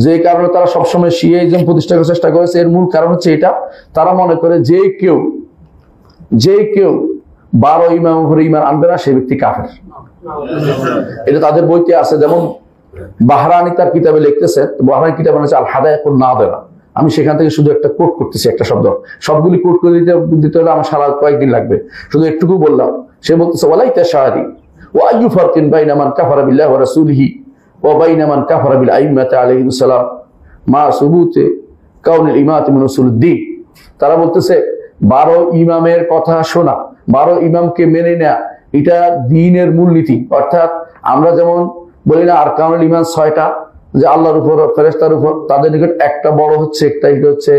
যে কারণে তারা সবসময় শিয়াইজম প্রতিষ্ঠা করার চেষ্টা করেছে, এর মূল কারণ হচ্ছে এটা, তারা মনে করে যে কেউ 12 ইমাম উপরে ইমান আনবে না, সে ব্যক্তি কাফের। এটা তাদের বইতে আছে। যেমন বাহরানি তার কিতাবে লিখতেছে, বাহরানি কিতাব হচ্ছে আল হাদায়াতুন নাদিরা। আমি সেখান থেকে শুধু একটা কোট করতেছি, একটা শব্দ। সবগুলি কোট করে দিতে হলে আমার সারা কয়েকদিন লাগবে, শুধু একটুকু বললাম। সে বলতেছে, ওয়ালাইতা শাহাদি ওয়া আইয়ু ফারকিন বাইনা মান কাফারা বিল্লাহি ওয়া রাসূলিহি ওয়া বাইনা মান কাফারা বিল আইম্মাতি আলাইহিস সালাম মা সুবুতে কাউনিল ইমাতি মিন উসুলুদ্দিন। তারা বলতেছে 12 ইমামের কথা শোনা, 12 ইমামকে মেনে নেয়া, এটা দ্বীনের মূলনীতি। অর্থাৎ আমরা যেমন বলি না আরকানুল ঈমান 6টা, যে আল্লাহর উপর, ফেরেশতার উপর, তাদের নিকট একটা বড় হচ্ছে, এটা হচ্ছে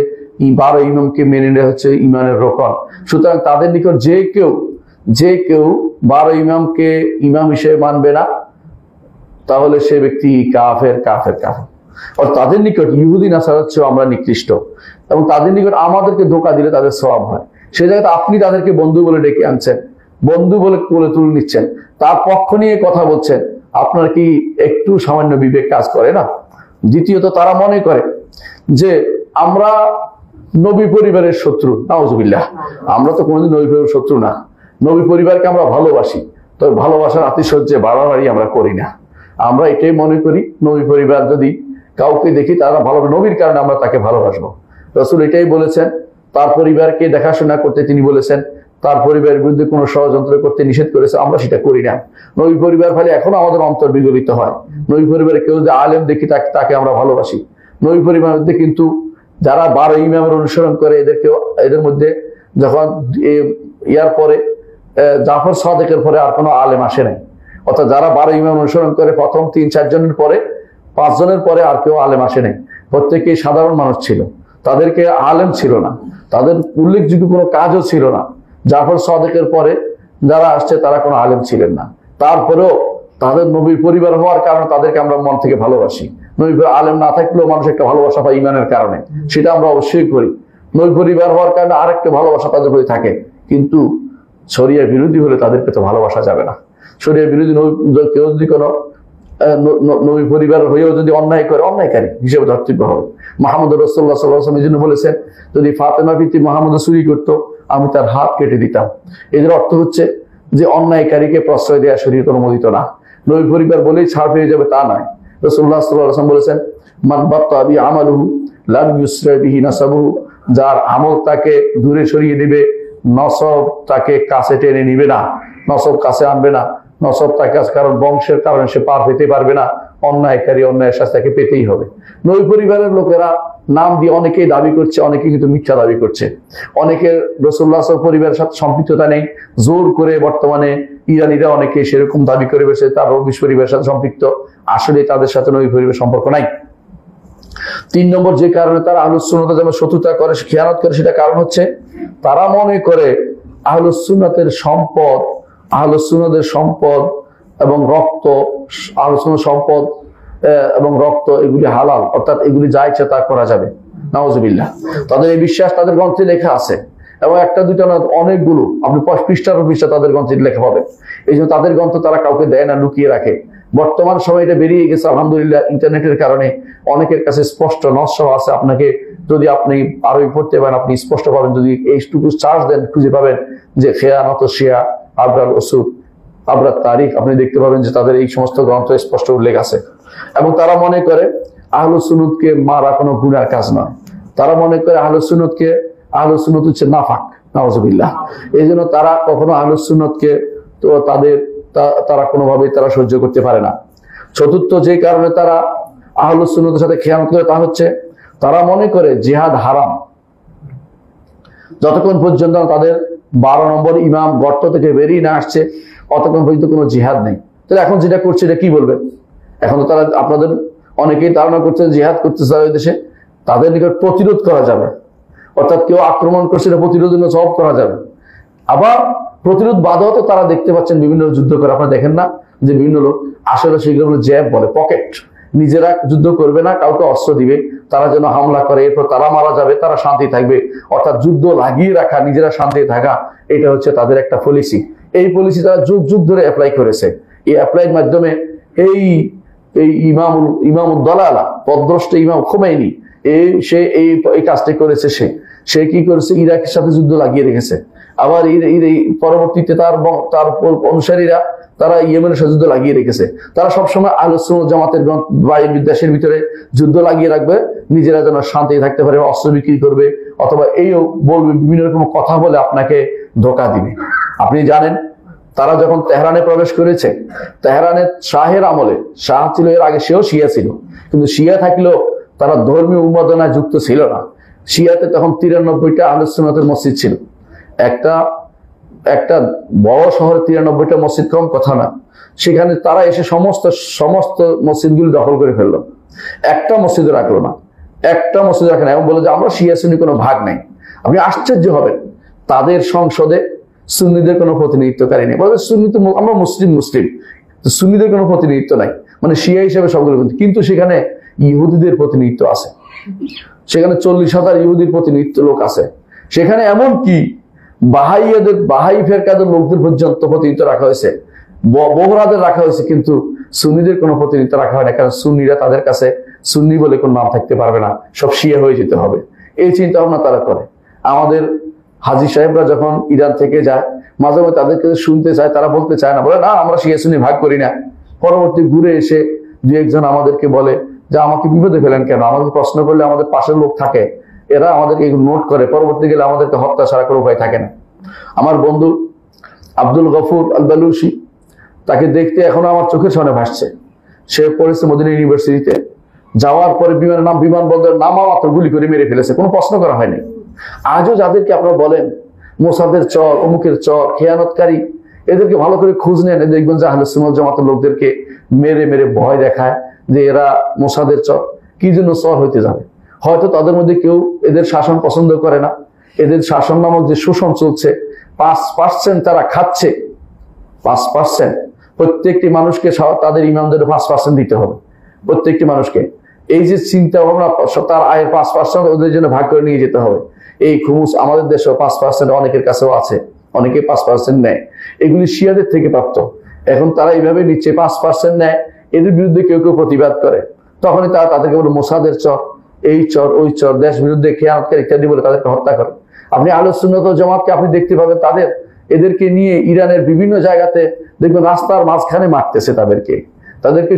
12 ইমামকে মেনে নেওয়া হচ্ছে ঈমানের রকন। সুতরাং তাদের নিকট যে কেউ 12 ইমামকে ইমাম হিসেবে মানবে না, তাহলে সে ব্যক্তি কাফের। আর তাদের নিকট ইহুদি নাসারার চেয়েও আমরা নিকৃষ্ট, এবং তাদের নিকট আমাদেরকে ধোঁকা দিলে তাদের সওয়াব হয়। সেই জায়গায় আপনি তাদেরকে বন্ধু বলে ডেকে আনছেন, বন্ধু বলে কোলে তুলে নিচ্ছেন, তার পক্ষ নিয়ে কথা বলছেন, আপনার কি একটু সামান্য বিবেক কাজ করে না? দ্বিতীয়ত, তারা মনে করে যে আমরা নবী পরিবারের শত্রু। নাউজুবিল্লাহ, আমরা তো কোনোদিন নবী পরিবারের শত্রু না। নবী পরিবারকে আমরা ভালোবাসি, তবে ভালোবাসার আতিশয্যে বাড়াবাড়ি আমরা করি না। আমরা এটাই মনে করি, নবী পরিবার যদি কাউকে দেখি তারা ভালো, নবীর কারণে আমরা তাকে ভালোবাসবো। রাসূল এটাই বলেছেন, তার পরিবারকে দেখাশোনা করতে তিনি বলেছেন, তার পরিবারের বিরুদ্ধে কোনো ষড়যন্ত্র করতে নিষেধ করেছে, আমরা সেটা করি না। নবী পরিবার ফলে এখনো আমাদের অন্তর বিগলিত হয়। নবী পরিবারে কেউ যদি আলেম দেখি তাকে আমরা ভালোবাসি। নবী পরিবারের মধ্যে কিন্তু যারা 12 ইমামের অনুসরণ করে, এদের মধ্যে যখন ইয়ার পরে জাফর সাদেকের পরে আর কোনো আলেম আসে নাই। অর্থাৎ যারা 12 ইমাম অনুসরণ করে, প্রথম 3-4 জনের পরে, 5 জনের পরে আর কেউ আলেম আসে নাই। প্রত্যেকেই সাধারণ মানুষ ছিল, তাদেরকে আলেম ছিল না, তাদের উল্লেখযোগ্য কোনো কাজও ছিল না। জাফর সাদেকের পরে যারা আসছে তারা কোনো আলেম ছিলেন না। তারপরেও তাদের নবীর পরিবার হওয়ার কারণে তাদেরকে আমরা মন থেকে ভালোবাসি। নবী আলেম না থাকলেও মানুষ একটা ভালোবাসা পায় ইমানের কারণে, সেটা আমরা অবশ্যই করি। নবী পরিবার হওয়ার কারণে আরেকটা ভালোবাসা তাদের প্রতি থাকে। কিন্তু শরিয়া বিরোধী হলে তাদেরকে তো ভালোবাসা যাবে না। শরিয়া বিরোধী কেউ যদি কোনো নবী পরিবার হয়েও যদি অন্যায় করে অন্যায়কারী হিসেবে ধর্তব্য হবে। মুহাম্মদ রাসূলুল্লাহ সাল্লাল্লাহু আলাইহি ওয়াসাল্লাম এই জন্য বলেছেন, যদি ফাতেমা বিনতে মুহাম্মদ চুরি করতো আমি তার হাত কেটে দিতাম। এদের অর্থ হচ্ছে যে অন্যায়কারীকে প্রশ্রয় দেওয়া শরীয়ত অনুমোদিত না। নবী পরিবার বলেই ছাড় পেয়ে যাবে তা নয়। রাসূলুল্লাহ সাল্লাল্লাহু আলাইহি ওয়াসাল্লাম বলেছেন, মান বাত্তা বি আমালুহু লাম ইউসরা বিহি নাসাবুহু, যার আমল তাকে দূরে সরিয়ে দিবে, নসব তাকে কাছে টেনে নিবে না, নসব কাছে আনবে না, নসব তাকে কারণ বংশের কারণে সে পার পেতে পারবে না। অন্যায়কারী অন্যায়ের শাস্তি তাকে পেতেই হবে। নবী পরিবারের লোকেরা নাম দিয়ে অনেকেই দাবি করছে, অনেকে কিন্তু মিথ্যা দাবি করছে। অনেকের রাসূলুল্লাহ সাল্লাল্লাহু পরিবারের সাথে সম্পৃক্ততা নেই, জোর করে বর্তমানে ইরানিরা অনেকে সেরকম দাবি করে বসে তার রবিশ পরিবারের সাথে সম্পৃক্ত। আসলে তাদের সাথে নবী পরিবারের সম্পর্ক নাই। 3 নম্বর যে কারণে তারা আহলুস সুন্নাতের যেমন শত্রুতা করে, খেয়ানত করে, সেটা কারণ হচ্ছে তারা মনে করে আহলুস সুন্নাতের সম্পদ, আহলুস সুন্নাতের সম্পদ এবং রক্ত, আহলুস সুন্নাতের সম্পদ এবং রক্ত এগুলি হালাল, অর্থাৎ এগুলি যা ইচ্ছা তা করা যাবে। নাউজুবিল্লাহ। তাদের এই বিশ্বাস তাদের গ্রন্থে লেখা আছে, এবং একটা দুইটা না অনেকগুলো, আপনি পৃষ্ঠার পৃষ্ঠা তাদের গ্রন্থে লেখা পাবেন। এই জন্য তাদের গ্রন্থ তারা কাউকে দেয় না, লুকিয়ে রাখে। বর্তমান সময় এটা বেরিয়ে গেছে আলহামদুলিল্লাহ, ইন্টারনেটের কারণে অনেকের কাছে স্পষ্ট নস্য আছে। আপনাকে যদি আপনি আরবি পড়তে পারেন আপনি স্পষ্ট পাবেন, যদি এইটুকু চার্জ দেন খুঁজে পাবেন যে খেয়ানত শিয়া, আবরাল উসুর, আবরাত তারিখ, আপনি দেখতে পাবেন যে তাদের এই সমস্ত গ্রন্থ স্পষ্ট উল্লেখ আছে। এবং তারা মনে করে আহলুস সুন্নাতকে মারা কোনো গুনার কাজ নয়। তারা মনে করে আহলুস সুন্নাত হচ্ছে নাফাক, নাউজুবিল্লাহ। এই জন্য তারা কখনো আহলুস সুন্নাতকে তো তারা কোনোভাবেই তারা সহ্য করতে পারে না। চতুর্থ যে কারণে তারা আহলুস সুন্নাতের সাথে খেয়ানত করে তা হচ্ছে তারা মনে করে জিহাদ হারাম। যতক্ষণ পর্যন্ত তাদের 12 নম্বর ইমাম গর্ত থেকে বেরিয়ে না আসছে অতক্ষণ পর্যন্ত কোনো জিহাদ নেই। তাহলে এখন যেটা করছে এটা কি বলবে? এখন তো তারা, আপনাদের অনেকেই ধারণা করছে জিহাদ করতেছে ওই দেশে, তাদের নিকট প্রতিরোধ করা যাবে, অর্থাৎ কেউ আক্রমণ করছে এটা প্রতিরোধের জন্য জবাব করা যাবে। আবার প্রতিরোধ বাধাও তো তারা দেখতে পাচ্ছেন বিভিন্ন যুদ্ধ করে। আপনারা দেখেন না যে বিভিন্ন লোক আসলে সেগুলো জ্যাব বলে, পকেট, নিজেরা যুদ্ধ করবে না, কাউকে অস্ত্র দিবে, তারা যেন হামলা করে, এরপর তারা মারা যাবে, তারা শান্তি থাকবে। অর্থাৎ যুদ্ধ লাগিয়ে রাখা, নিজেরা শান্তি থাকা, এটা হচ্ছে তাদের একটা পলিসি। এই পলিসি তারা যুগ যুগ ধরে অ্যাপ্লাই করেছে। এই অ্যাপ্লাইয়ের মাধ্যমে এই ইমামুদ দালালা, পদভ্রষ্ট ইমাম খোমেনি, সে এই কাজটি করেছে। সে কি করেছে? ইরাকের সাথে যুদ্ধ লাগিয়ে রেখেছে। আবার পরবর্তীতে তার অনুসারীরা তারা ইয়েমেনের সাথে যুদ্ধ লাগিয়ে রেখেছে। তারা সবসময় আহলুস সুন্নাত জামাতের দেশের ভিতরে যুদ্ধ লাগিয়ে রাখবে, নিজেরা যেন শান্তি থাকতে পারে, অস্ত্র বিক্রি করবে, অথবা এইও বলবে, বিভিন্ন রকম কথা বলে আপনাকে ধোঁকা দিবে। আপনি জানেন তারা যখন তেহরানে প্রবেশ করেছে, তেহরানের শাহের আমলে, শাহ ছিল এর আগে, সেও শিয়া ছিল, কিন্তু শিয়া থাকলেও তারা ধর্মীয় উন্মাদনায় যুক্ত ছিল না। শিয়াতে তখন 93টা আহলুস সুন্নাতের মসজিদ ছিল। একটা বড় শহরে 93টা মসজিদ কম কথা না। সেখানে তারা এসে সমস্ত মসজিদগুলি দখল করে ফেললো, একটা মসজিদে রাখলো না, এবং বলে যে আমরা শিয়া সুন্নি কোনো ভাগ নাই। আপনি আশ্চর্য হবেন, তাদের সংসদে সুন্নিদের কোনো প্রতিনিধিত্বকারী নেই। বলে সুন্নি তো আমরা মুসলিম, সুন্নিদের কোনো প্রতিনিধিত্ব নাই, মানে শিয়া হিসেবে সবগুলো। কিন্তু সেখানে ইহুদিদের প্রতিনিধিত্ব আছে, সেখানে 40,000 ইহুদির প্রতিনিধিত্ব লোক আছে। সেখানে এমন কি বাহাই ফেরকাদের লোকদের পর্যন্ত প্রতিনিধিত্ব রাখা হয়েছে, বহরাদের রাখা হয়েছে, কিন্তু সুন্নিদের কোনো প্রতিনিধিত্ব রাখা হয় না। কারণ সুন্নিরা তাদের কাছে সুন্নি বলে কোনো নাম থাকতে পারবে না, সব শিয়া হয়ে যেতে হবে। এই চিন্তা ভাবনা তারা করে। আমাদের হাজী সাহেবরা যখন ইরান থেকে যায়, মাঝে মাঝে তাদেরকে শুনতে চায়, তারা বলতে চায় না, বলে না আমরা শিয়া সুন্নি ভাগ করি না। পরবর্তী ঘুরে এসে দু একজন আমাদেরকে বলে যে আমাকে বিপদে ফেলেন কেন? আমাদের প্রশ্ন করলে আমাদের পাশের লোক থাকে, এরা আমাদেরকে নোট করে, পরবর্তী গেলে আমাদেরকে হত্যা ছাড়া কোনো উপায় থাকে না। আমার বন্ধু আব্দুল গফুর আল বালুচি, তাকে দেখতে এখনো আমার চোখের সামনে ভাসছে। সে পড়েছে মদিনা ইউনিভার্সিটিতে, যাওয়ার পরে বিমানবন্দর নামা মাত্র গুলি করে মেরে ফেলেছে, কোনো প্রশ্ন করা হয়নি। আজও যাদেরকে আপনারা বলেন মোসাদের চর, অমুকের চর, খেয়ানতকারী, এদেরকে ভালো করে খোঁজ নেন, দেখবেন যে আহলে সুন্নাত জামাতের লোকদেরকে মেরে মেরে ভয় দেখায় যে এরা মোসাদের চর। কি জন্য চর হইতে যাবে? হয়তো তাদের মধ্যে কেউ এদের শাসন পছন্দ করে না, এদের শাসন নামক যে শোষণ চলছে, 5% তারা খাচ্ছে, 5%। প্রত্যেকটি মানুষকে তাদের ইমামদের 5% দিতে হবে, প্রত্যেকটি মানুষকে। এই যে চিন্তা ভাবনা, তার আয়ের 5% ওদের জন্য ভাগ করে নিয়ে যেতে হবে। এই খুমুস আমাদের দেশেও 5% অনেকের কাছেও আছে, অনেকে 5% নেয়। এগুলি শিয়াদের থেকে প্রাপ্ত। এখন তারা এইভাবে নিচ্ছে, 5% নেয়, এদের বিরুদ্ধে কেউ কেউ প্রতিবাদ করে, তখনই তারা তাদেরকে বলে মোসাদের চর, এই চর ওই চর, দেশ বিরুদ্ধে খেয়ানতকারী ইত্যাদি বলে তাদেরকে হত্যা করে। আপনি আহলে সুন্নাত ওয়াল জামাতকে আপনি দেখতে পাবেন এদেরকে নিয়ে ইরানের বিভিন্ন জায়গাতে দেখবেন রাস্তার মাঝখানে মারতেছে, তাদেরকে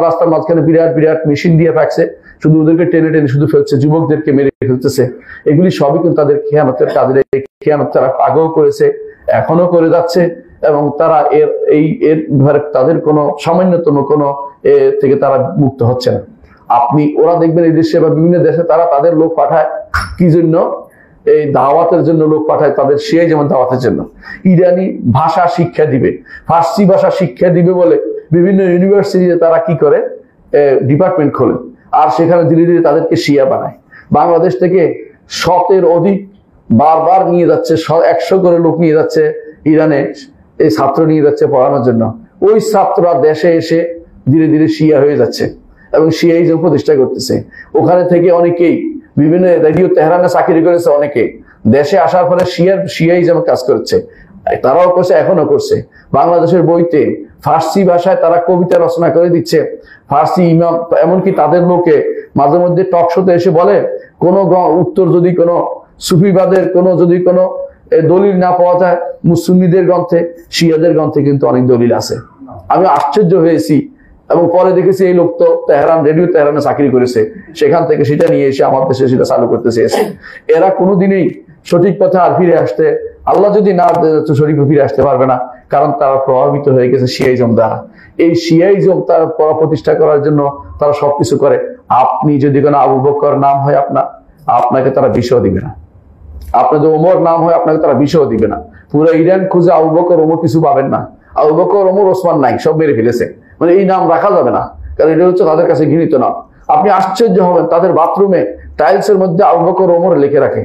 রাস্তার মাঝখানে বিরাট বিরাট মেশিন দিয়ে রাখছে, শুধু ওদেরকে টেনে টেনে শুধু ফেলছে, যুবকদেরকে মেরে ফেলতেছে। এগুলি সবই কিন্তু তাদের খেয়ানতের কাজের, খেয়ানত তারা আগেও করেছে, এখনো করে যাচ্ছে, এবং তারা তাদের কোনো সামান্যতম কোনো থেকে তারা মুক্ত হচ্ছে না। ওরা দেখবেন এই দেশে বা বিভিন্ন দেশে তারা তাদের লোক পাঠায় কি জন্য? এই দাওয়াতের জন্য লোক পাঠায়, তাদের শিয়াই যেমন দাওয়াতের জন্য। ইরানি ভাষা শিক্ষা দিবে, ফার্সি ভাষা শিক্ষা দিবে বলে বিভিন্ন ইউনিভার্সিটিতে তারা কি করে? ডিপার্টমেন্ট খোলে, আর সেখানে ধীরে ধীরে তাদেরকে শিয়া বানায়। বাংলাদেশ থেকে 100-এর অধিক বারবার নিয়ে যাচ্ছে, 100 করে লোক নিয়ে যাচ্ছে ইরানে, এই ছাত্র নিয়ে যাচ্ছে পড়ানোর জন্য। ওই ছাত্ররা দেশে এসে ধীরে ধীরে শিয়া হয়ে যাচ্ছে এবং শিয়াইজম প্রতিষ্ঠা করতেছে। ওখানে থেকে অনেকেই বিভিন্ন রেডিও তেহরানে চাকরি করেছে, অনেকে দেশে আসার পরে শিয়াইজম কাজ করছে, তারাও করছে, এখনো করছে। বাংলাদেশের বইতে ফার্সি ভাষায় তারা কবিতা রচনা করে দিচ্ছে, ফার্সি ইমাম, এমনকি তাদের লোকে মাঝে মধ্যে টক শোতে এসে বলে কোনো উত্তর যদি কোনো সুফিবাদের যদি কোনো দলিল না পাওয়া যায় মুসলিমদের গ্রন্থে, শিয়াদের গ্রন্থে কিন্তু অনেক দলিল আছে। আমি আশ্চর্য হয়েছি, এবং পরে দেখেছি এই লোক তো রেডিও তেহরানে চাকরি করেছে, সেখান থেকে সেটা নিয়ে এসে আমার দেশে সেটা চালু করতে চেয়েছে। এরা কোনোদিনই সঠিক পথে আর ফিরে আসতে, আল্লাহ যদি না সঠিক ফিরে আসতে পারবে না, কারণ তারা প্রভাবিত হয়ে গেছে শিয়াইজম দ্বারা। এই শিয়াইজম তার প্রতিষ্ঠা করার জন্য তারা সবকিছু করে। আপনি যদি কোনো আবু বকর নাম হয় আপনাকে তারা বিষও দিবে না, আপনার যদি ওমর নাম হয় আপনাকে তারা বিষও দিবে না। পুরো ইরান খুঁজে আবু বকর ওমর কিছু পাবেন না, আবু বকর ওমর ওসমান নাই, সব মেরে ফেলেছে। মানে এই নাম রাখা যাবে না, কারণ এটা হচ্ছে তাদের কাছে ঘৃণিত নাম। আপনি আশ্চর্য হবেন, তাদের বাথরুমে টাইলসের মধ্যে আবু বকর ওমর লিখে রাখে,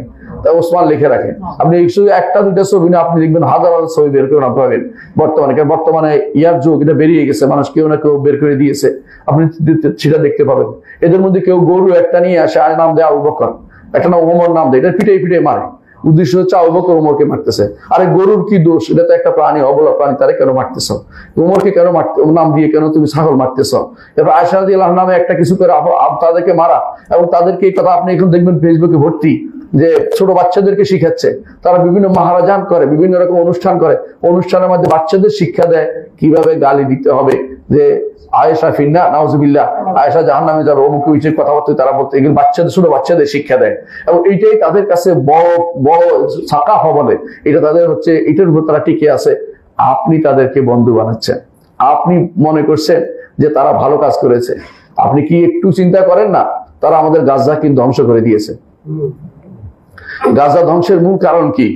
ওসমান লিখে রাখে। আপনি একটা দুইটা ছবি না, আপনি দেখবেন হাজার হাজার ছবি বের করে পাবেন বর্তমানে ইয়ার যুগ, এটা বেরিয়ে গেছে, মানুষ কেউ না কেউ বের করে দিয়েছে, আপনি সেটা দেখতে পাবেন। এদের মধ্যে কেউ গরু একটা নিয়ে আসে, আর নাম দেয় আবু বকর, একটা নাম ওমর নাম দেয়, এটা পিটে মারে, উদ্দেশ্য হচ্ছে আবু বকর ওমরকে মারতেছে। আরে গরুর কি দোষ? এটা তো একটা প্রাণী, অবলা প্রাণী, তারা কেন মারতেছ? ওমরকে কেন নাম দিয়ে কেন তুমি ছাগল মারতেছ? এবার আয়েশা রাদিয়াল্লাহু আনহা নামে একটা কিছু করে তাদেরকে মারা, এবং তাদেরকে এই কথা আপনি এখন দেখবেন ফেসবুকে ভর্তি, যে ছোট বাচ্চাদেরকে শিখাচ্ছে, তারা বিভিন্ন মহারাজান করে, বিভিন্ন রকম অনুষ্ঠান করে, অনুষ্ঠানের মধ্যে বাচ্চাদের শিক্ষা দেয় কিভাবে গালি দিতে হবে, যে আয়েশা ফিন্না নাউজুবিল্লাহ, আয়েশা জাহান্নামে যাবে, অমুক বিষয়ে কথাবার্তা তারা বলতে, এগুলো ছোট বাচ্চাদের শিক্ষা দেয়, এবং এইটাই তাদের কাছে বড় বড় সাকাফা বলে। এটা তাদের হচ্ছে, এটার উপর তারা টিকে আছে। আপনি তাদেরকে বন্ধু বানাচ্ছেন, আপনি মনে করছেন যে তারা ভালো কাজ করেছে। আপনি কি একটু চিন্তা করেন না, তারা আমাদের গাজা কিন্তু ধ্বংস করে দিয়েছে। গাজা ধ্বংসের মূল কারণ কি?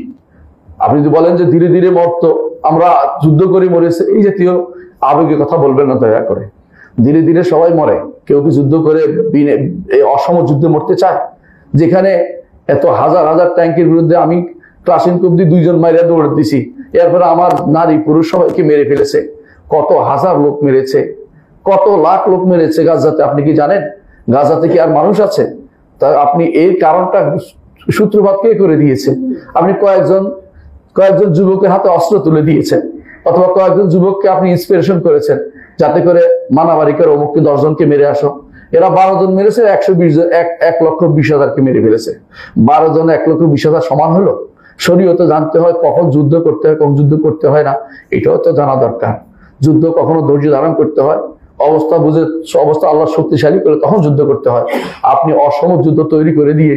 আপনি যদি বলেন যে ধীরে ধীরে মরতো, আমরা যুদ্ধ করে মরেছে, এই জাতীয় আবেগের কথা বলবেন না দয়া করে। ধীরে ধীরে সবাই মরে, কেউ কি যুদ্ধ করে অসম যুদ্ধে মরতে চায়? যেখানে এত হাজার হাজার ট্যাঙ্কের বিরুদ্ধে আমি ক্লাসিনকোপ দিয়ে 2 জন মাইরা দৌড়ে দিছি, এরপরে আমার নারী পুরুষ সবাইকে মেরে ফেলেছে। কত হাজার লোক মেরেছে, কত লাখ লোক মেরেছে গাজাতে। আপনি কি জানেন গাজাতে কি আর মানুষ আছে? তা আপনি এই কারণটা সূত্রপাত কে করে দিয়েছে? আপনি কয়েকজন যুবকের হাতে অস্ত্র তুলে দিয়েছেন, অথবা কয়েকজন যুবককে আপনি ইন্সপিরেশন করেছেন, যাতে করে মানাবাড়ি করে অমুককে 10 জনকে মেরে আসো। এরা 12 জন মেরেছে, 1,20,000 মেরে ফেলেছে। 12 জন 1,20,000 সমান হলো? শরীয়তে জানতে হয় কখন যুদ্ধ করতে হয়, কখন যুদ্ধ করতে হয় না, এটাও তো জানা দরকার। যুদ্ধ কখনো ধৈর্য ধারণ করতে হয়, অবস্থা বুঝে, অবস্থা আল্লাহ শক্তিশালী করে তখন যুদ্ধ করতে হয়। আপনি অসম যুদ্ধ তৈরি করে দিয়ে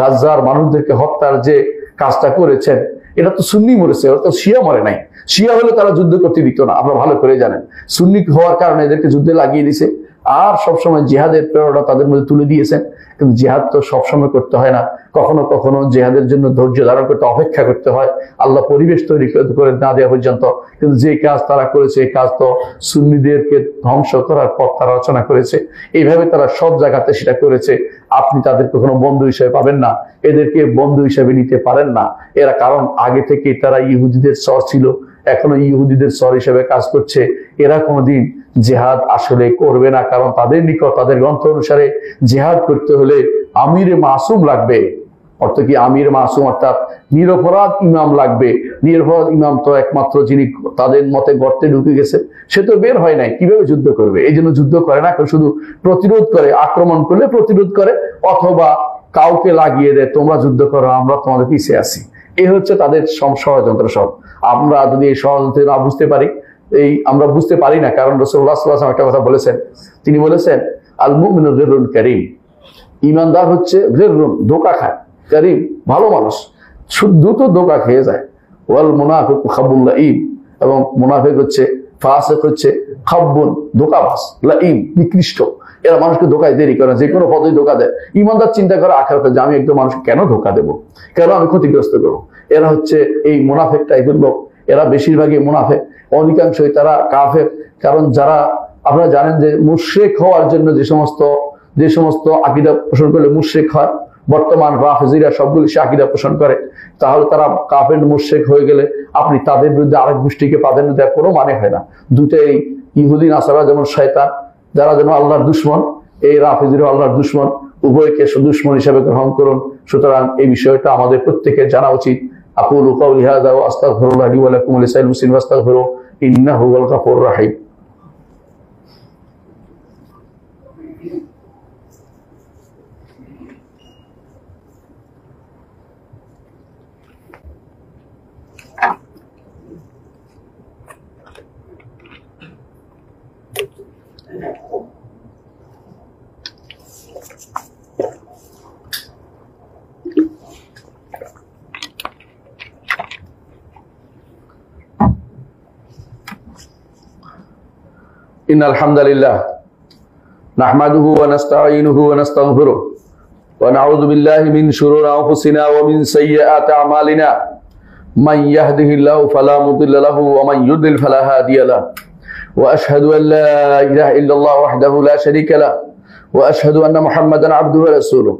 গাজার মানুষদেরকে হত্যার যে কাজটা করেছেন, এটা তো সুন্নি মরেছে, ওরা তো শিয়া মরে নাই। শিয়া হলে তারা যুদ্ধ করতে দিত না, আপনারা ভালো করে জানেন। সুন্নি হওয়ার কারণে এদেরকে যুদ্ধে লাগিয়ে দিছে, আর সবসময় জিহাদের প্রেরণা তাদের মধ্যে তুলে দিয়েছেন। কিন্তু জিহাদ তো সবসময় করতে হয় না, কখনো কখনো জিহাদের জন্য ধৈর্য ধারণ করতে, অপেক্ষা করতে হয়, আল্লাহ পরিবেশ তৈরি করে না দেওয়া পর্যন্ত। কিন্তু যে কাজ তারা করেছে, এই কাজ তো সুন্নিদেরকে ধ্বংস করার পথ তারা রচনা করেছে। এইভাবে তারা সব জায়গাতে সেটা করেছে। আপনি তাদেরকে কোনো বন্ধু হিসেবে পাবেন না, এদেরকে বন্ধু হিসেবে নিতে পারেন না। এরা কারণ আগে থেকে তারা ইহুদিদের চর ছিল, এখনো ইহুদিদের চর হিসেবে কাজ করছে। এরা কোনোদিন জিহাদ আসলে করবে না, কারণ তাদের নিকট, তাদের গ্রন্থ অনুসারে জিহাদ করতে হলে আমির মাসুম লাগবে। অর্থ কি? আমির মাসুম অর্থাৎ নিরপরাধ ইমাম লাগবে। নিরপরাধ ইমাম তো একমাত্র যিনি তাদের মতে গর্তে ঢুকে গেছে, সে তো বের হয় নাই, কিভাবে যুদ্ধ করবে? এই জন্য যুদ্ধ করে না, শুধু প্রতিরোধ করে, আক্রমণ করলে প্রতিরোধ করে, অথবা কাউকে লাগিয়ে দেয়, তোমরা যুদ্ধ করো, আমরা তোমাদের পিছিয়ে আছি। এই হচ্ছে তাদের ষড়যন্ত্র সব। আমরা যদি এই ষড়যন্ত্র না বুঝতে পারি, আমরা বুঝতে পারি না, কারণ রাসূলুল্লাহ সাল্লাল্লাহু আলাইহি ওয়াসাল্লাম একটা কথা বলেছেন। তিনি বলেছেন, আল মুমিনু গিররুন কারীম, ইমানদার হচ্ছে গিররুন, ধোঁকা খায়, কারীম, ভালো মানুষ, দ্রুত ধোঁকা খেয়ে যায়। ওয়াল মুনাফিকু খাব্বুন লাঈম, এবং মুনাফিক হচ্ছে, ফাসিক হচ্ছে খাব্বুন, ধোঁকাবাজ, লাঈম, নিকৃষ্ট। এরা মানুষকে ধোঁকায় দেরি করে, যে কোনো পদে ধোঁকা দেয়। ইমানদার চিন্তা করে আখিরাতে যে আমি একদম মানুষকে কেন ধোঁকা দেবো, কেন আমি ক্ষতিগ্রস্ত করবো। এরা হচ্ছে এই মুনাফিক টাইপের লোক। এরা বেশিরভাগই মুনাফিক, অধিকাংশই তারা কাফের। কারণ যারা, আপনারা জানেন যে মুশরিক হওয়ার জন্য যে সমস্ত আকীদা পোষণ করলে মুশরিক হয়, বর্তমান রাফেজিরা সবগুলি সে আকীদা পোষণ করে, তাহলে তারা কাফের মুশরিক হয়ে গেলে আপনি তাদের বিরুদ্ধে আরেক গোষ্ঠীকে প্রাধান্য দেওয়ার কোনো মানে হয় না। দুটাই, ইহুদি নাসারা যেমন শয়তান, যারা যেন আল্লাহর দুশমন, এই রাফেজিরা আল্লাহর দুশমন, উভয়কে দুশমন হিসেবে গ্রহণ করুন। সুতরাং এই বিষয়টা আমাদের প্রত্যেকের জানা উচিত। আকুলু কাওলি হাযা ওয়া আস্তাগফিরুল্লাহ লি ওয়া লাকুম ওয়া লিসাইরিল মুসলিমিন ফাস্তাগফিরুহু ইন্নাহু হুয়াল গাফুরুর রাহিম। ইন্নাল হামদালিল্লাহ নাহমাদুহু ওয়া নাস্তাঈনুহু ওয়া নাস্তাগফিরুহ ওয়া নাউযু বিল্লাহি মিন শুরুরি আনফুসিনা ওয়া মিন সাইয়্যাতি আমালিনা মান ইয়াহদিহিল্লাহু ফালা মুদিল্লা লাহু ওয়া মান ইউদ্লিল ফালা হাদিয়া লাহু ওয়া আশহাদু আন লা ইলাহা ইল্লাল্লাহ ওয়াহদাহু লা শারীকা লাহু ওয়া আশহাদু আন্না মুহাম্মাদান আবদুহু ওয়া রাসূলুহু।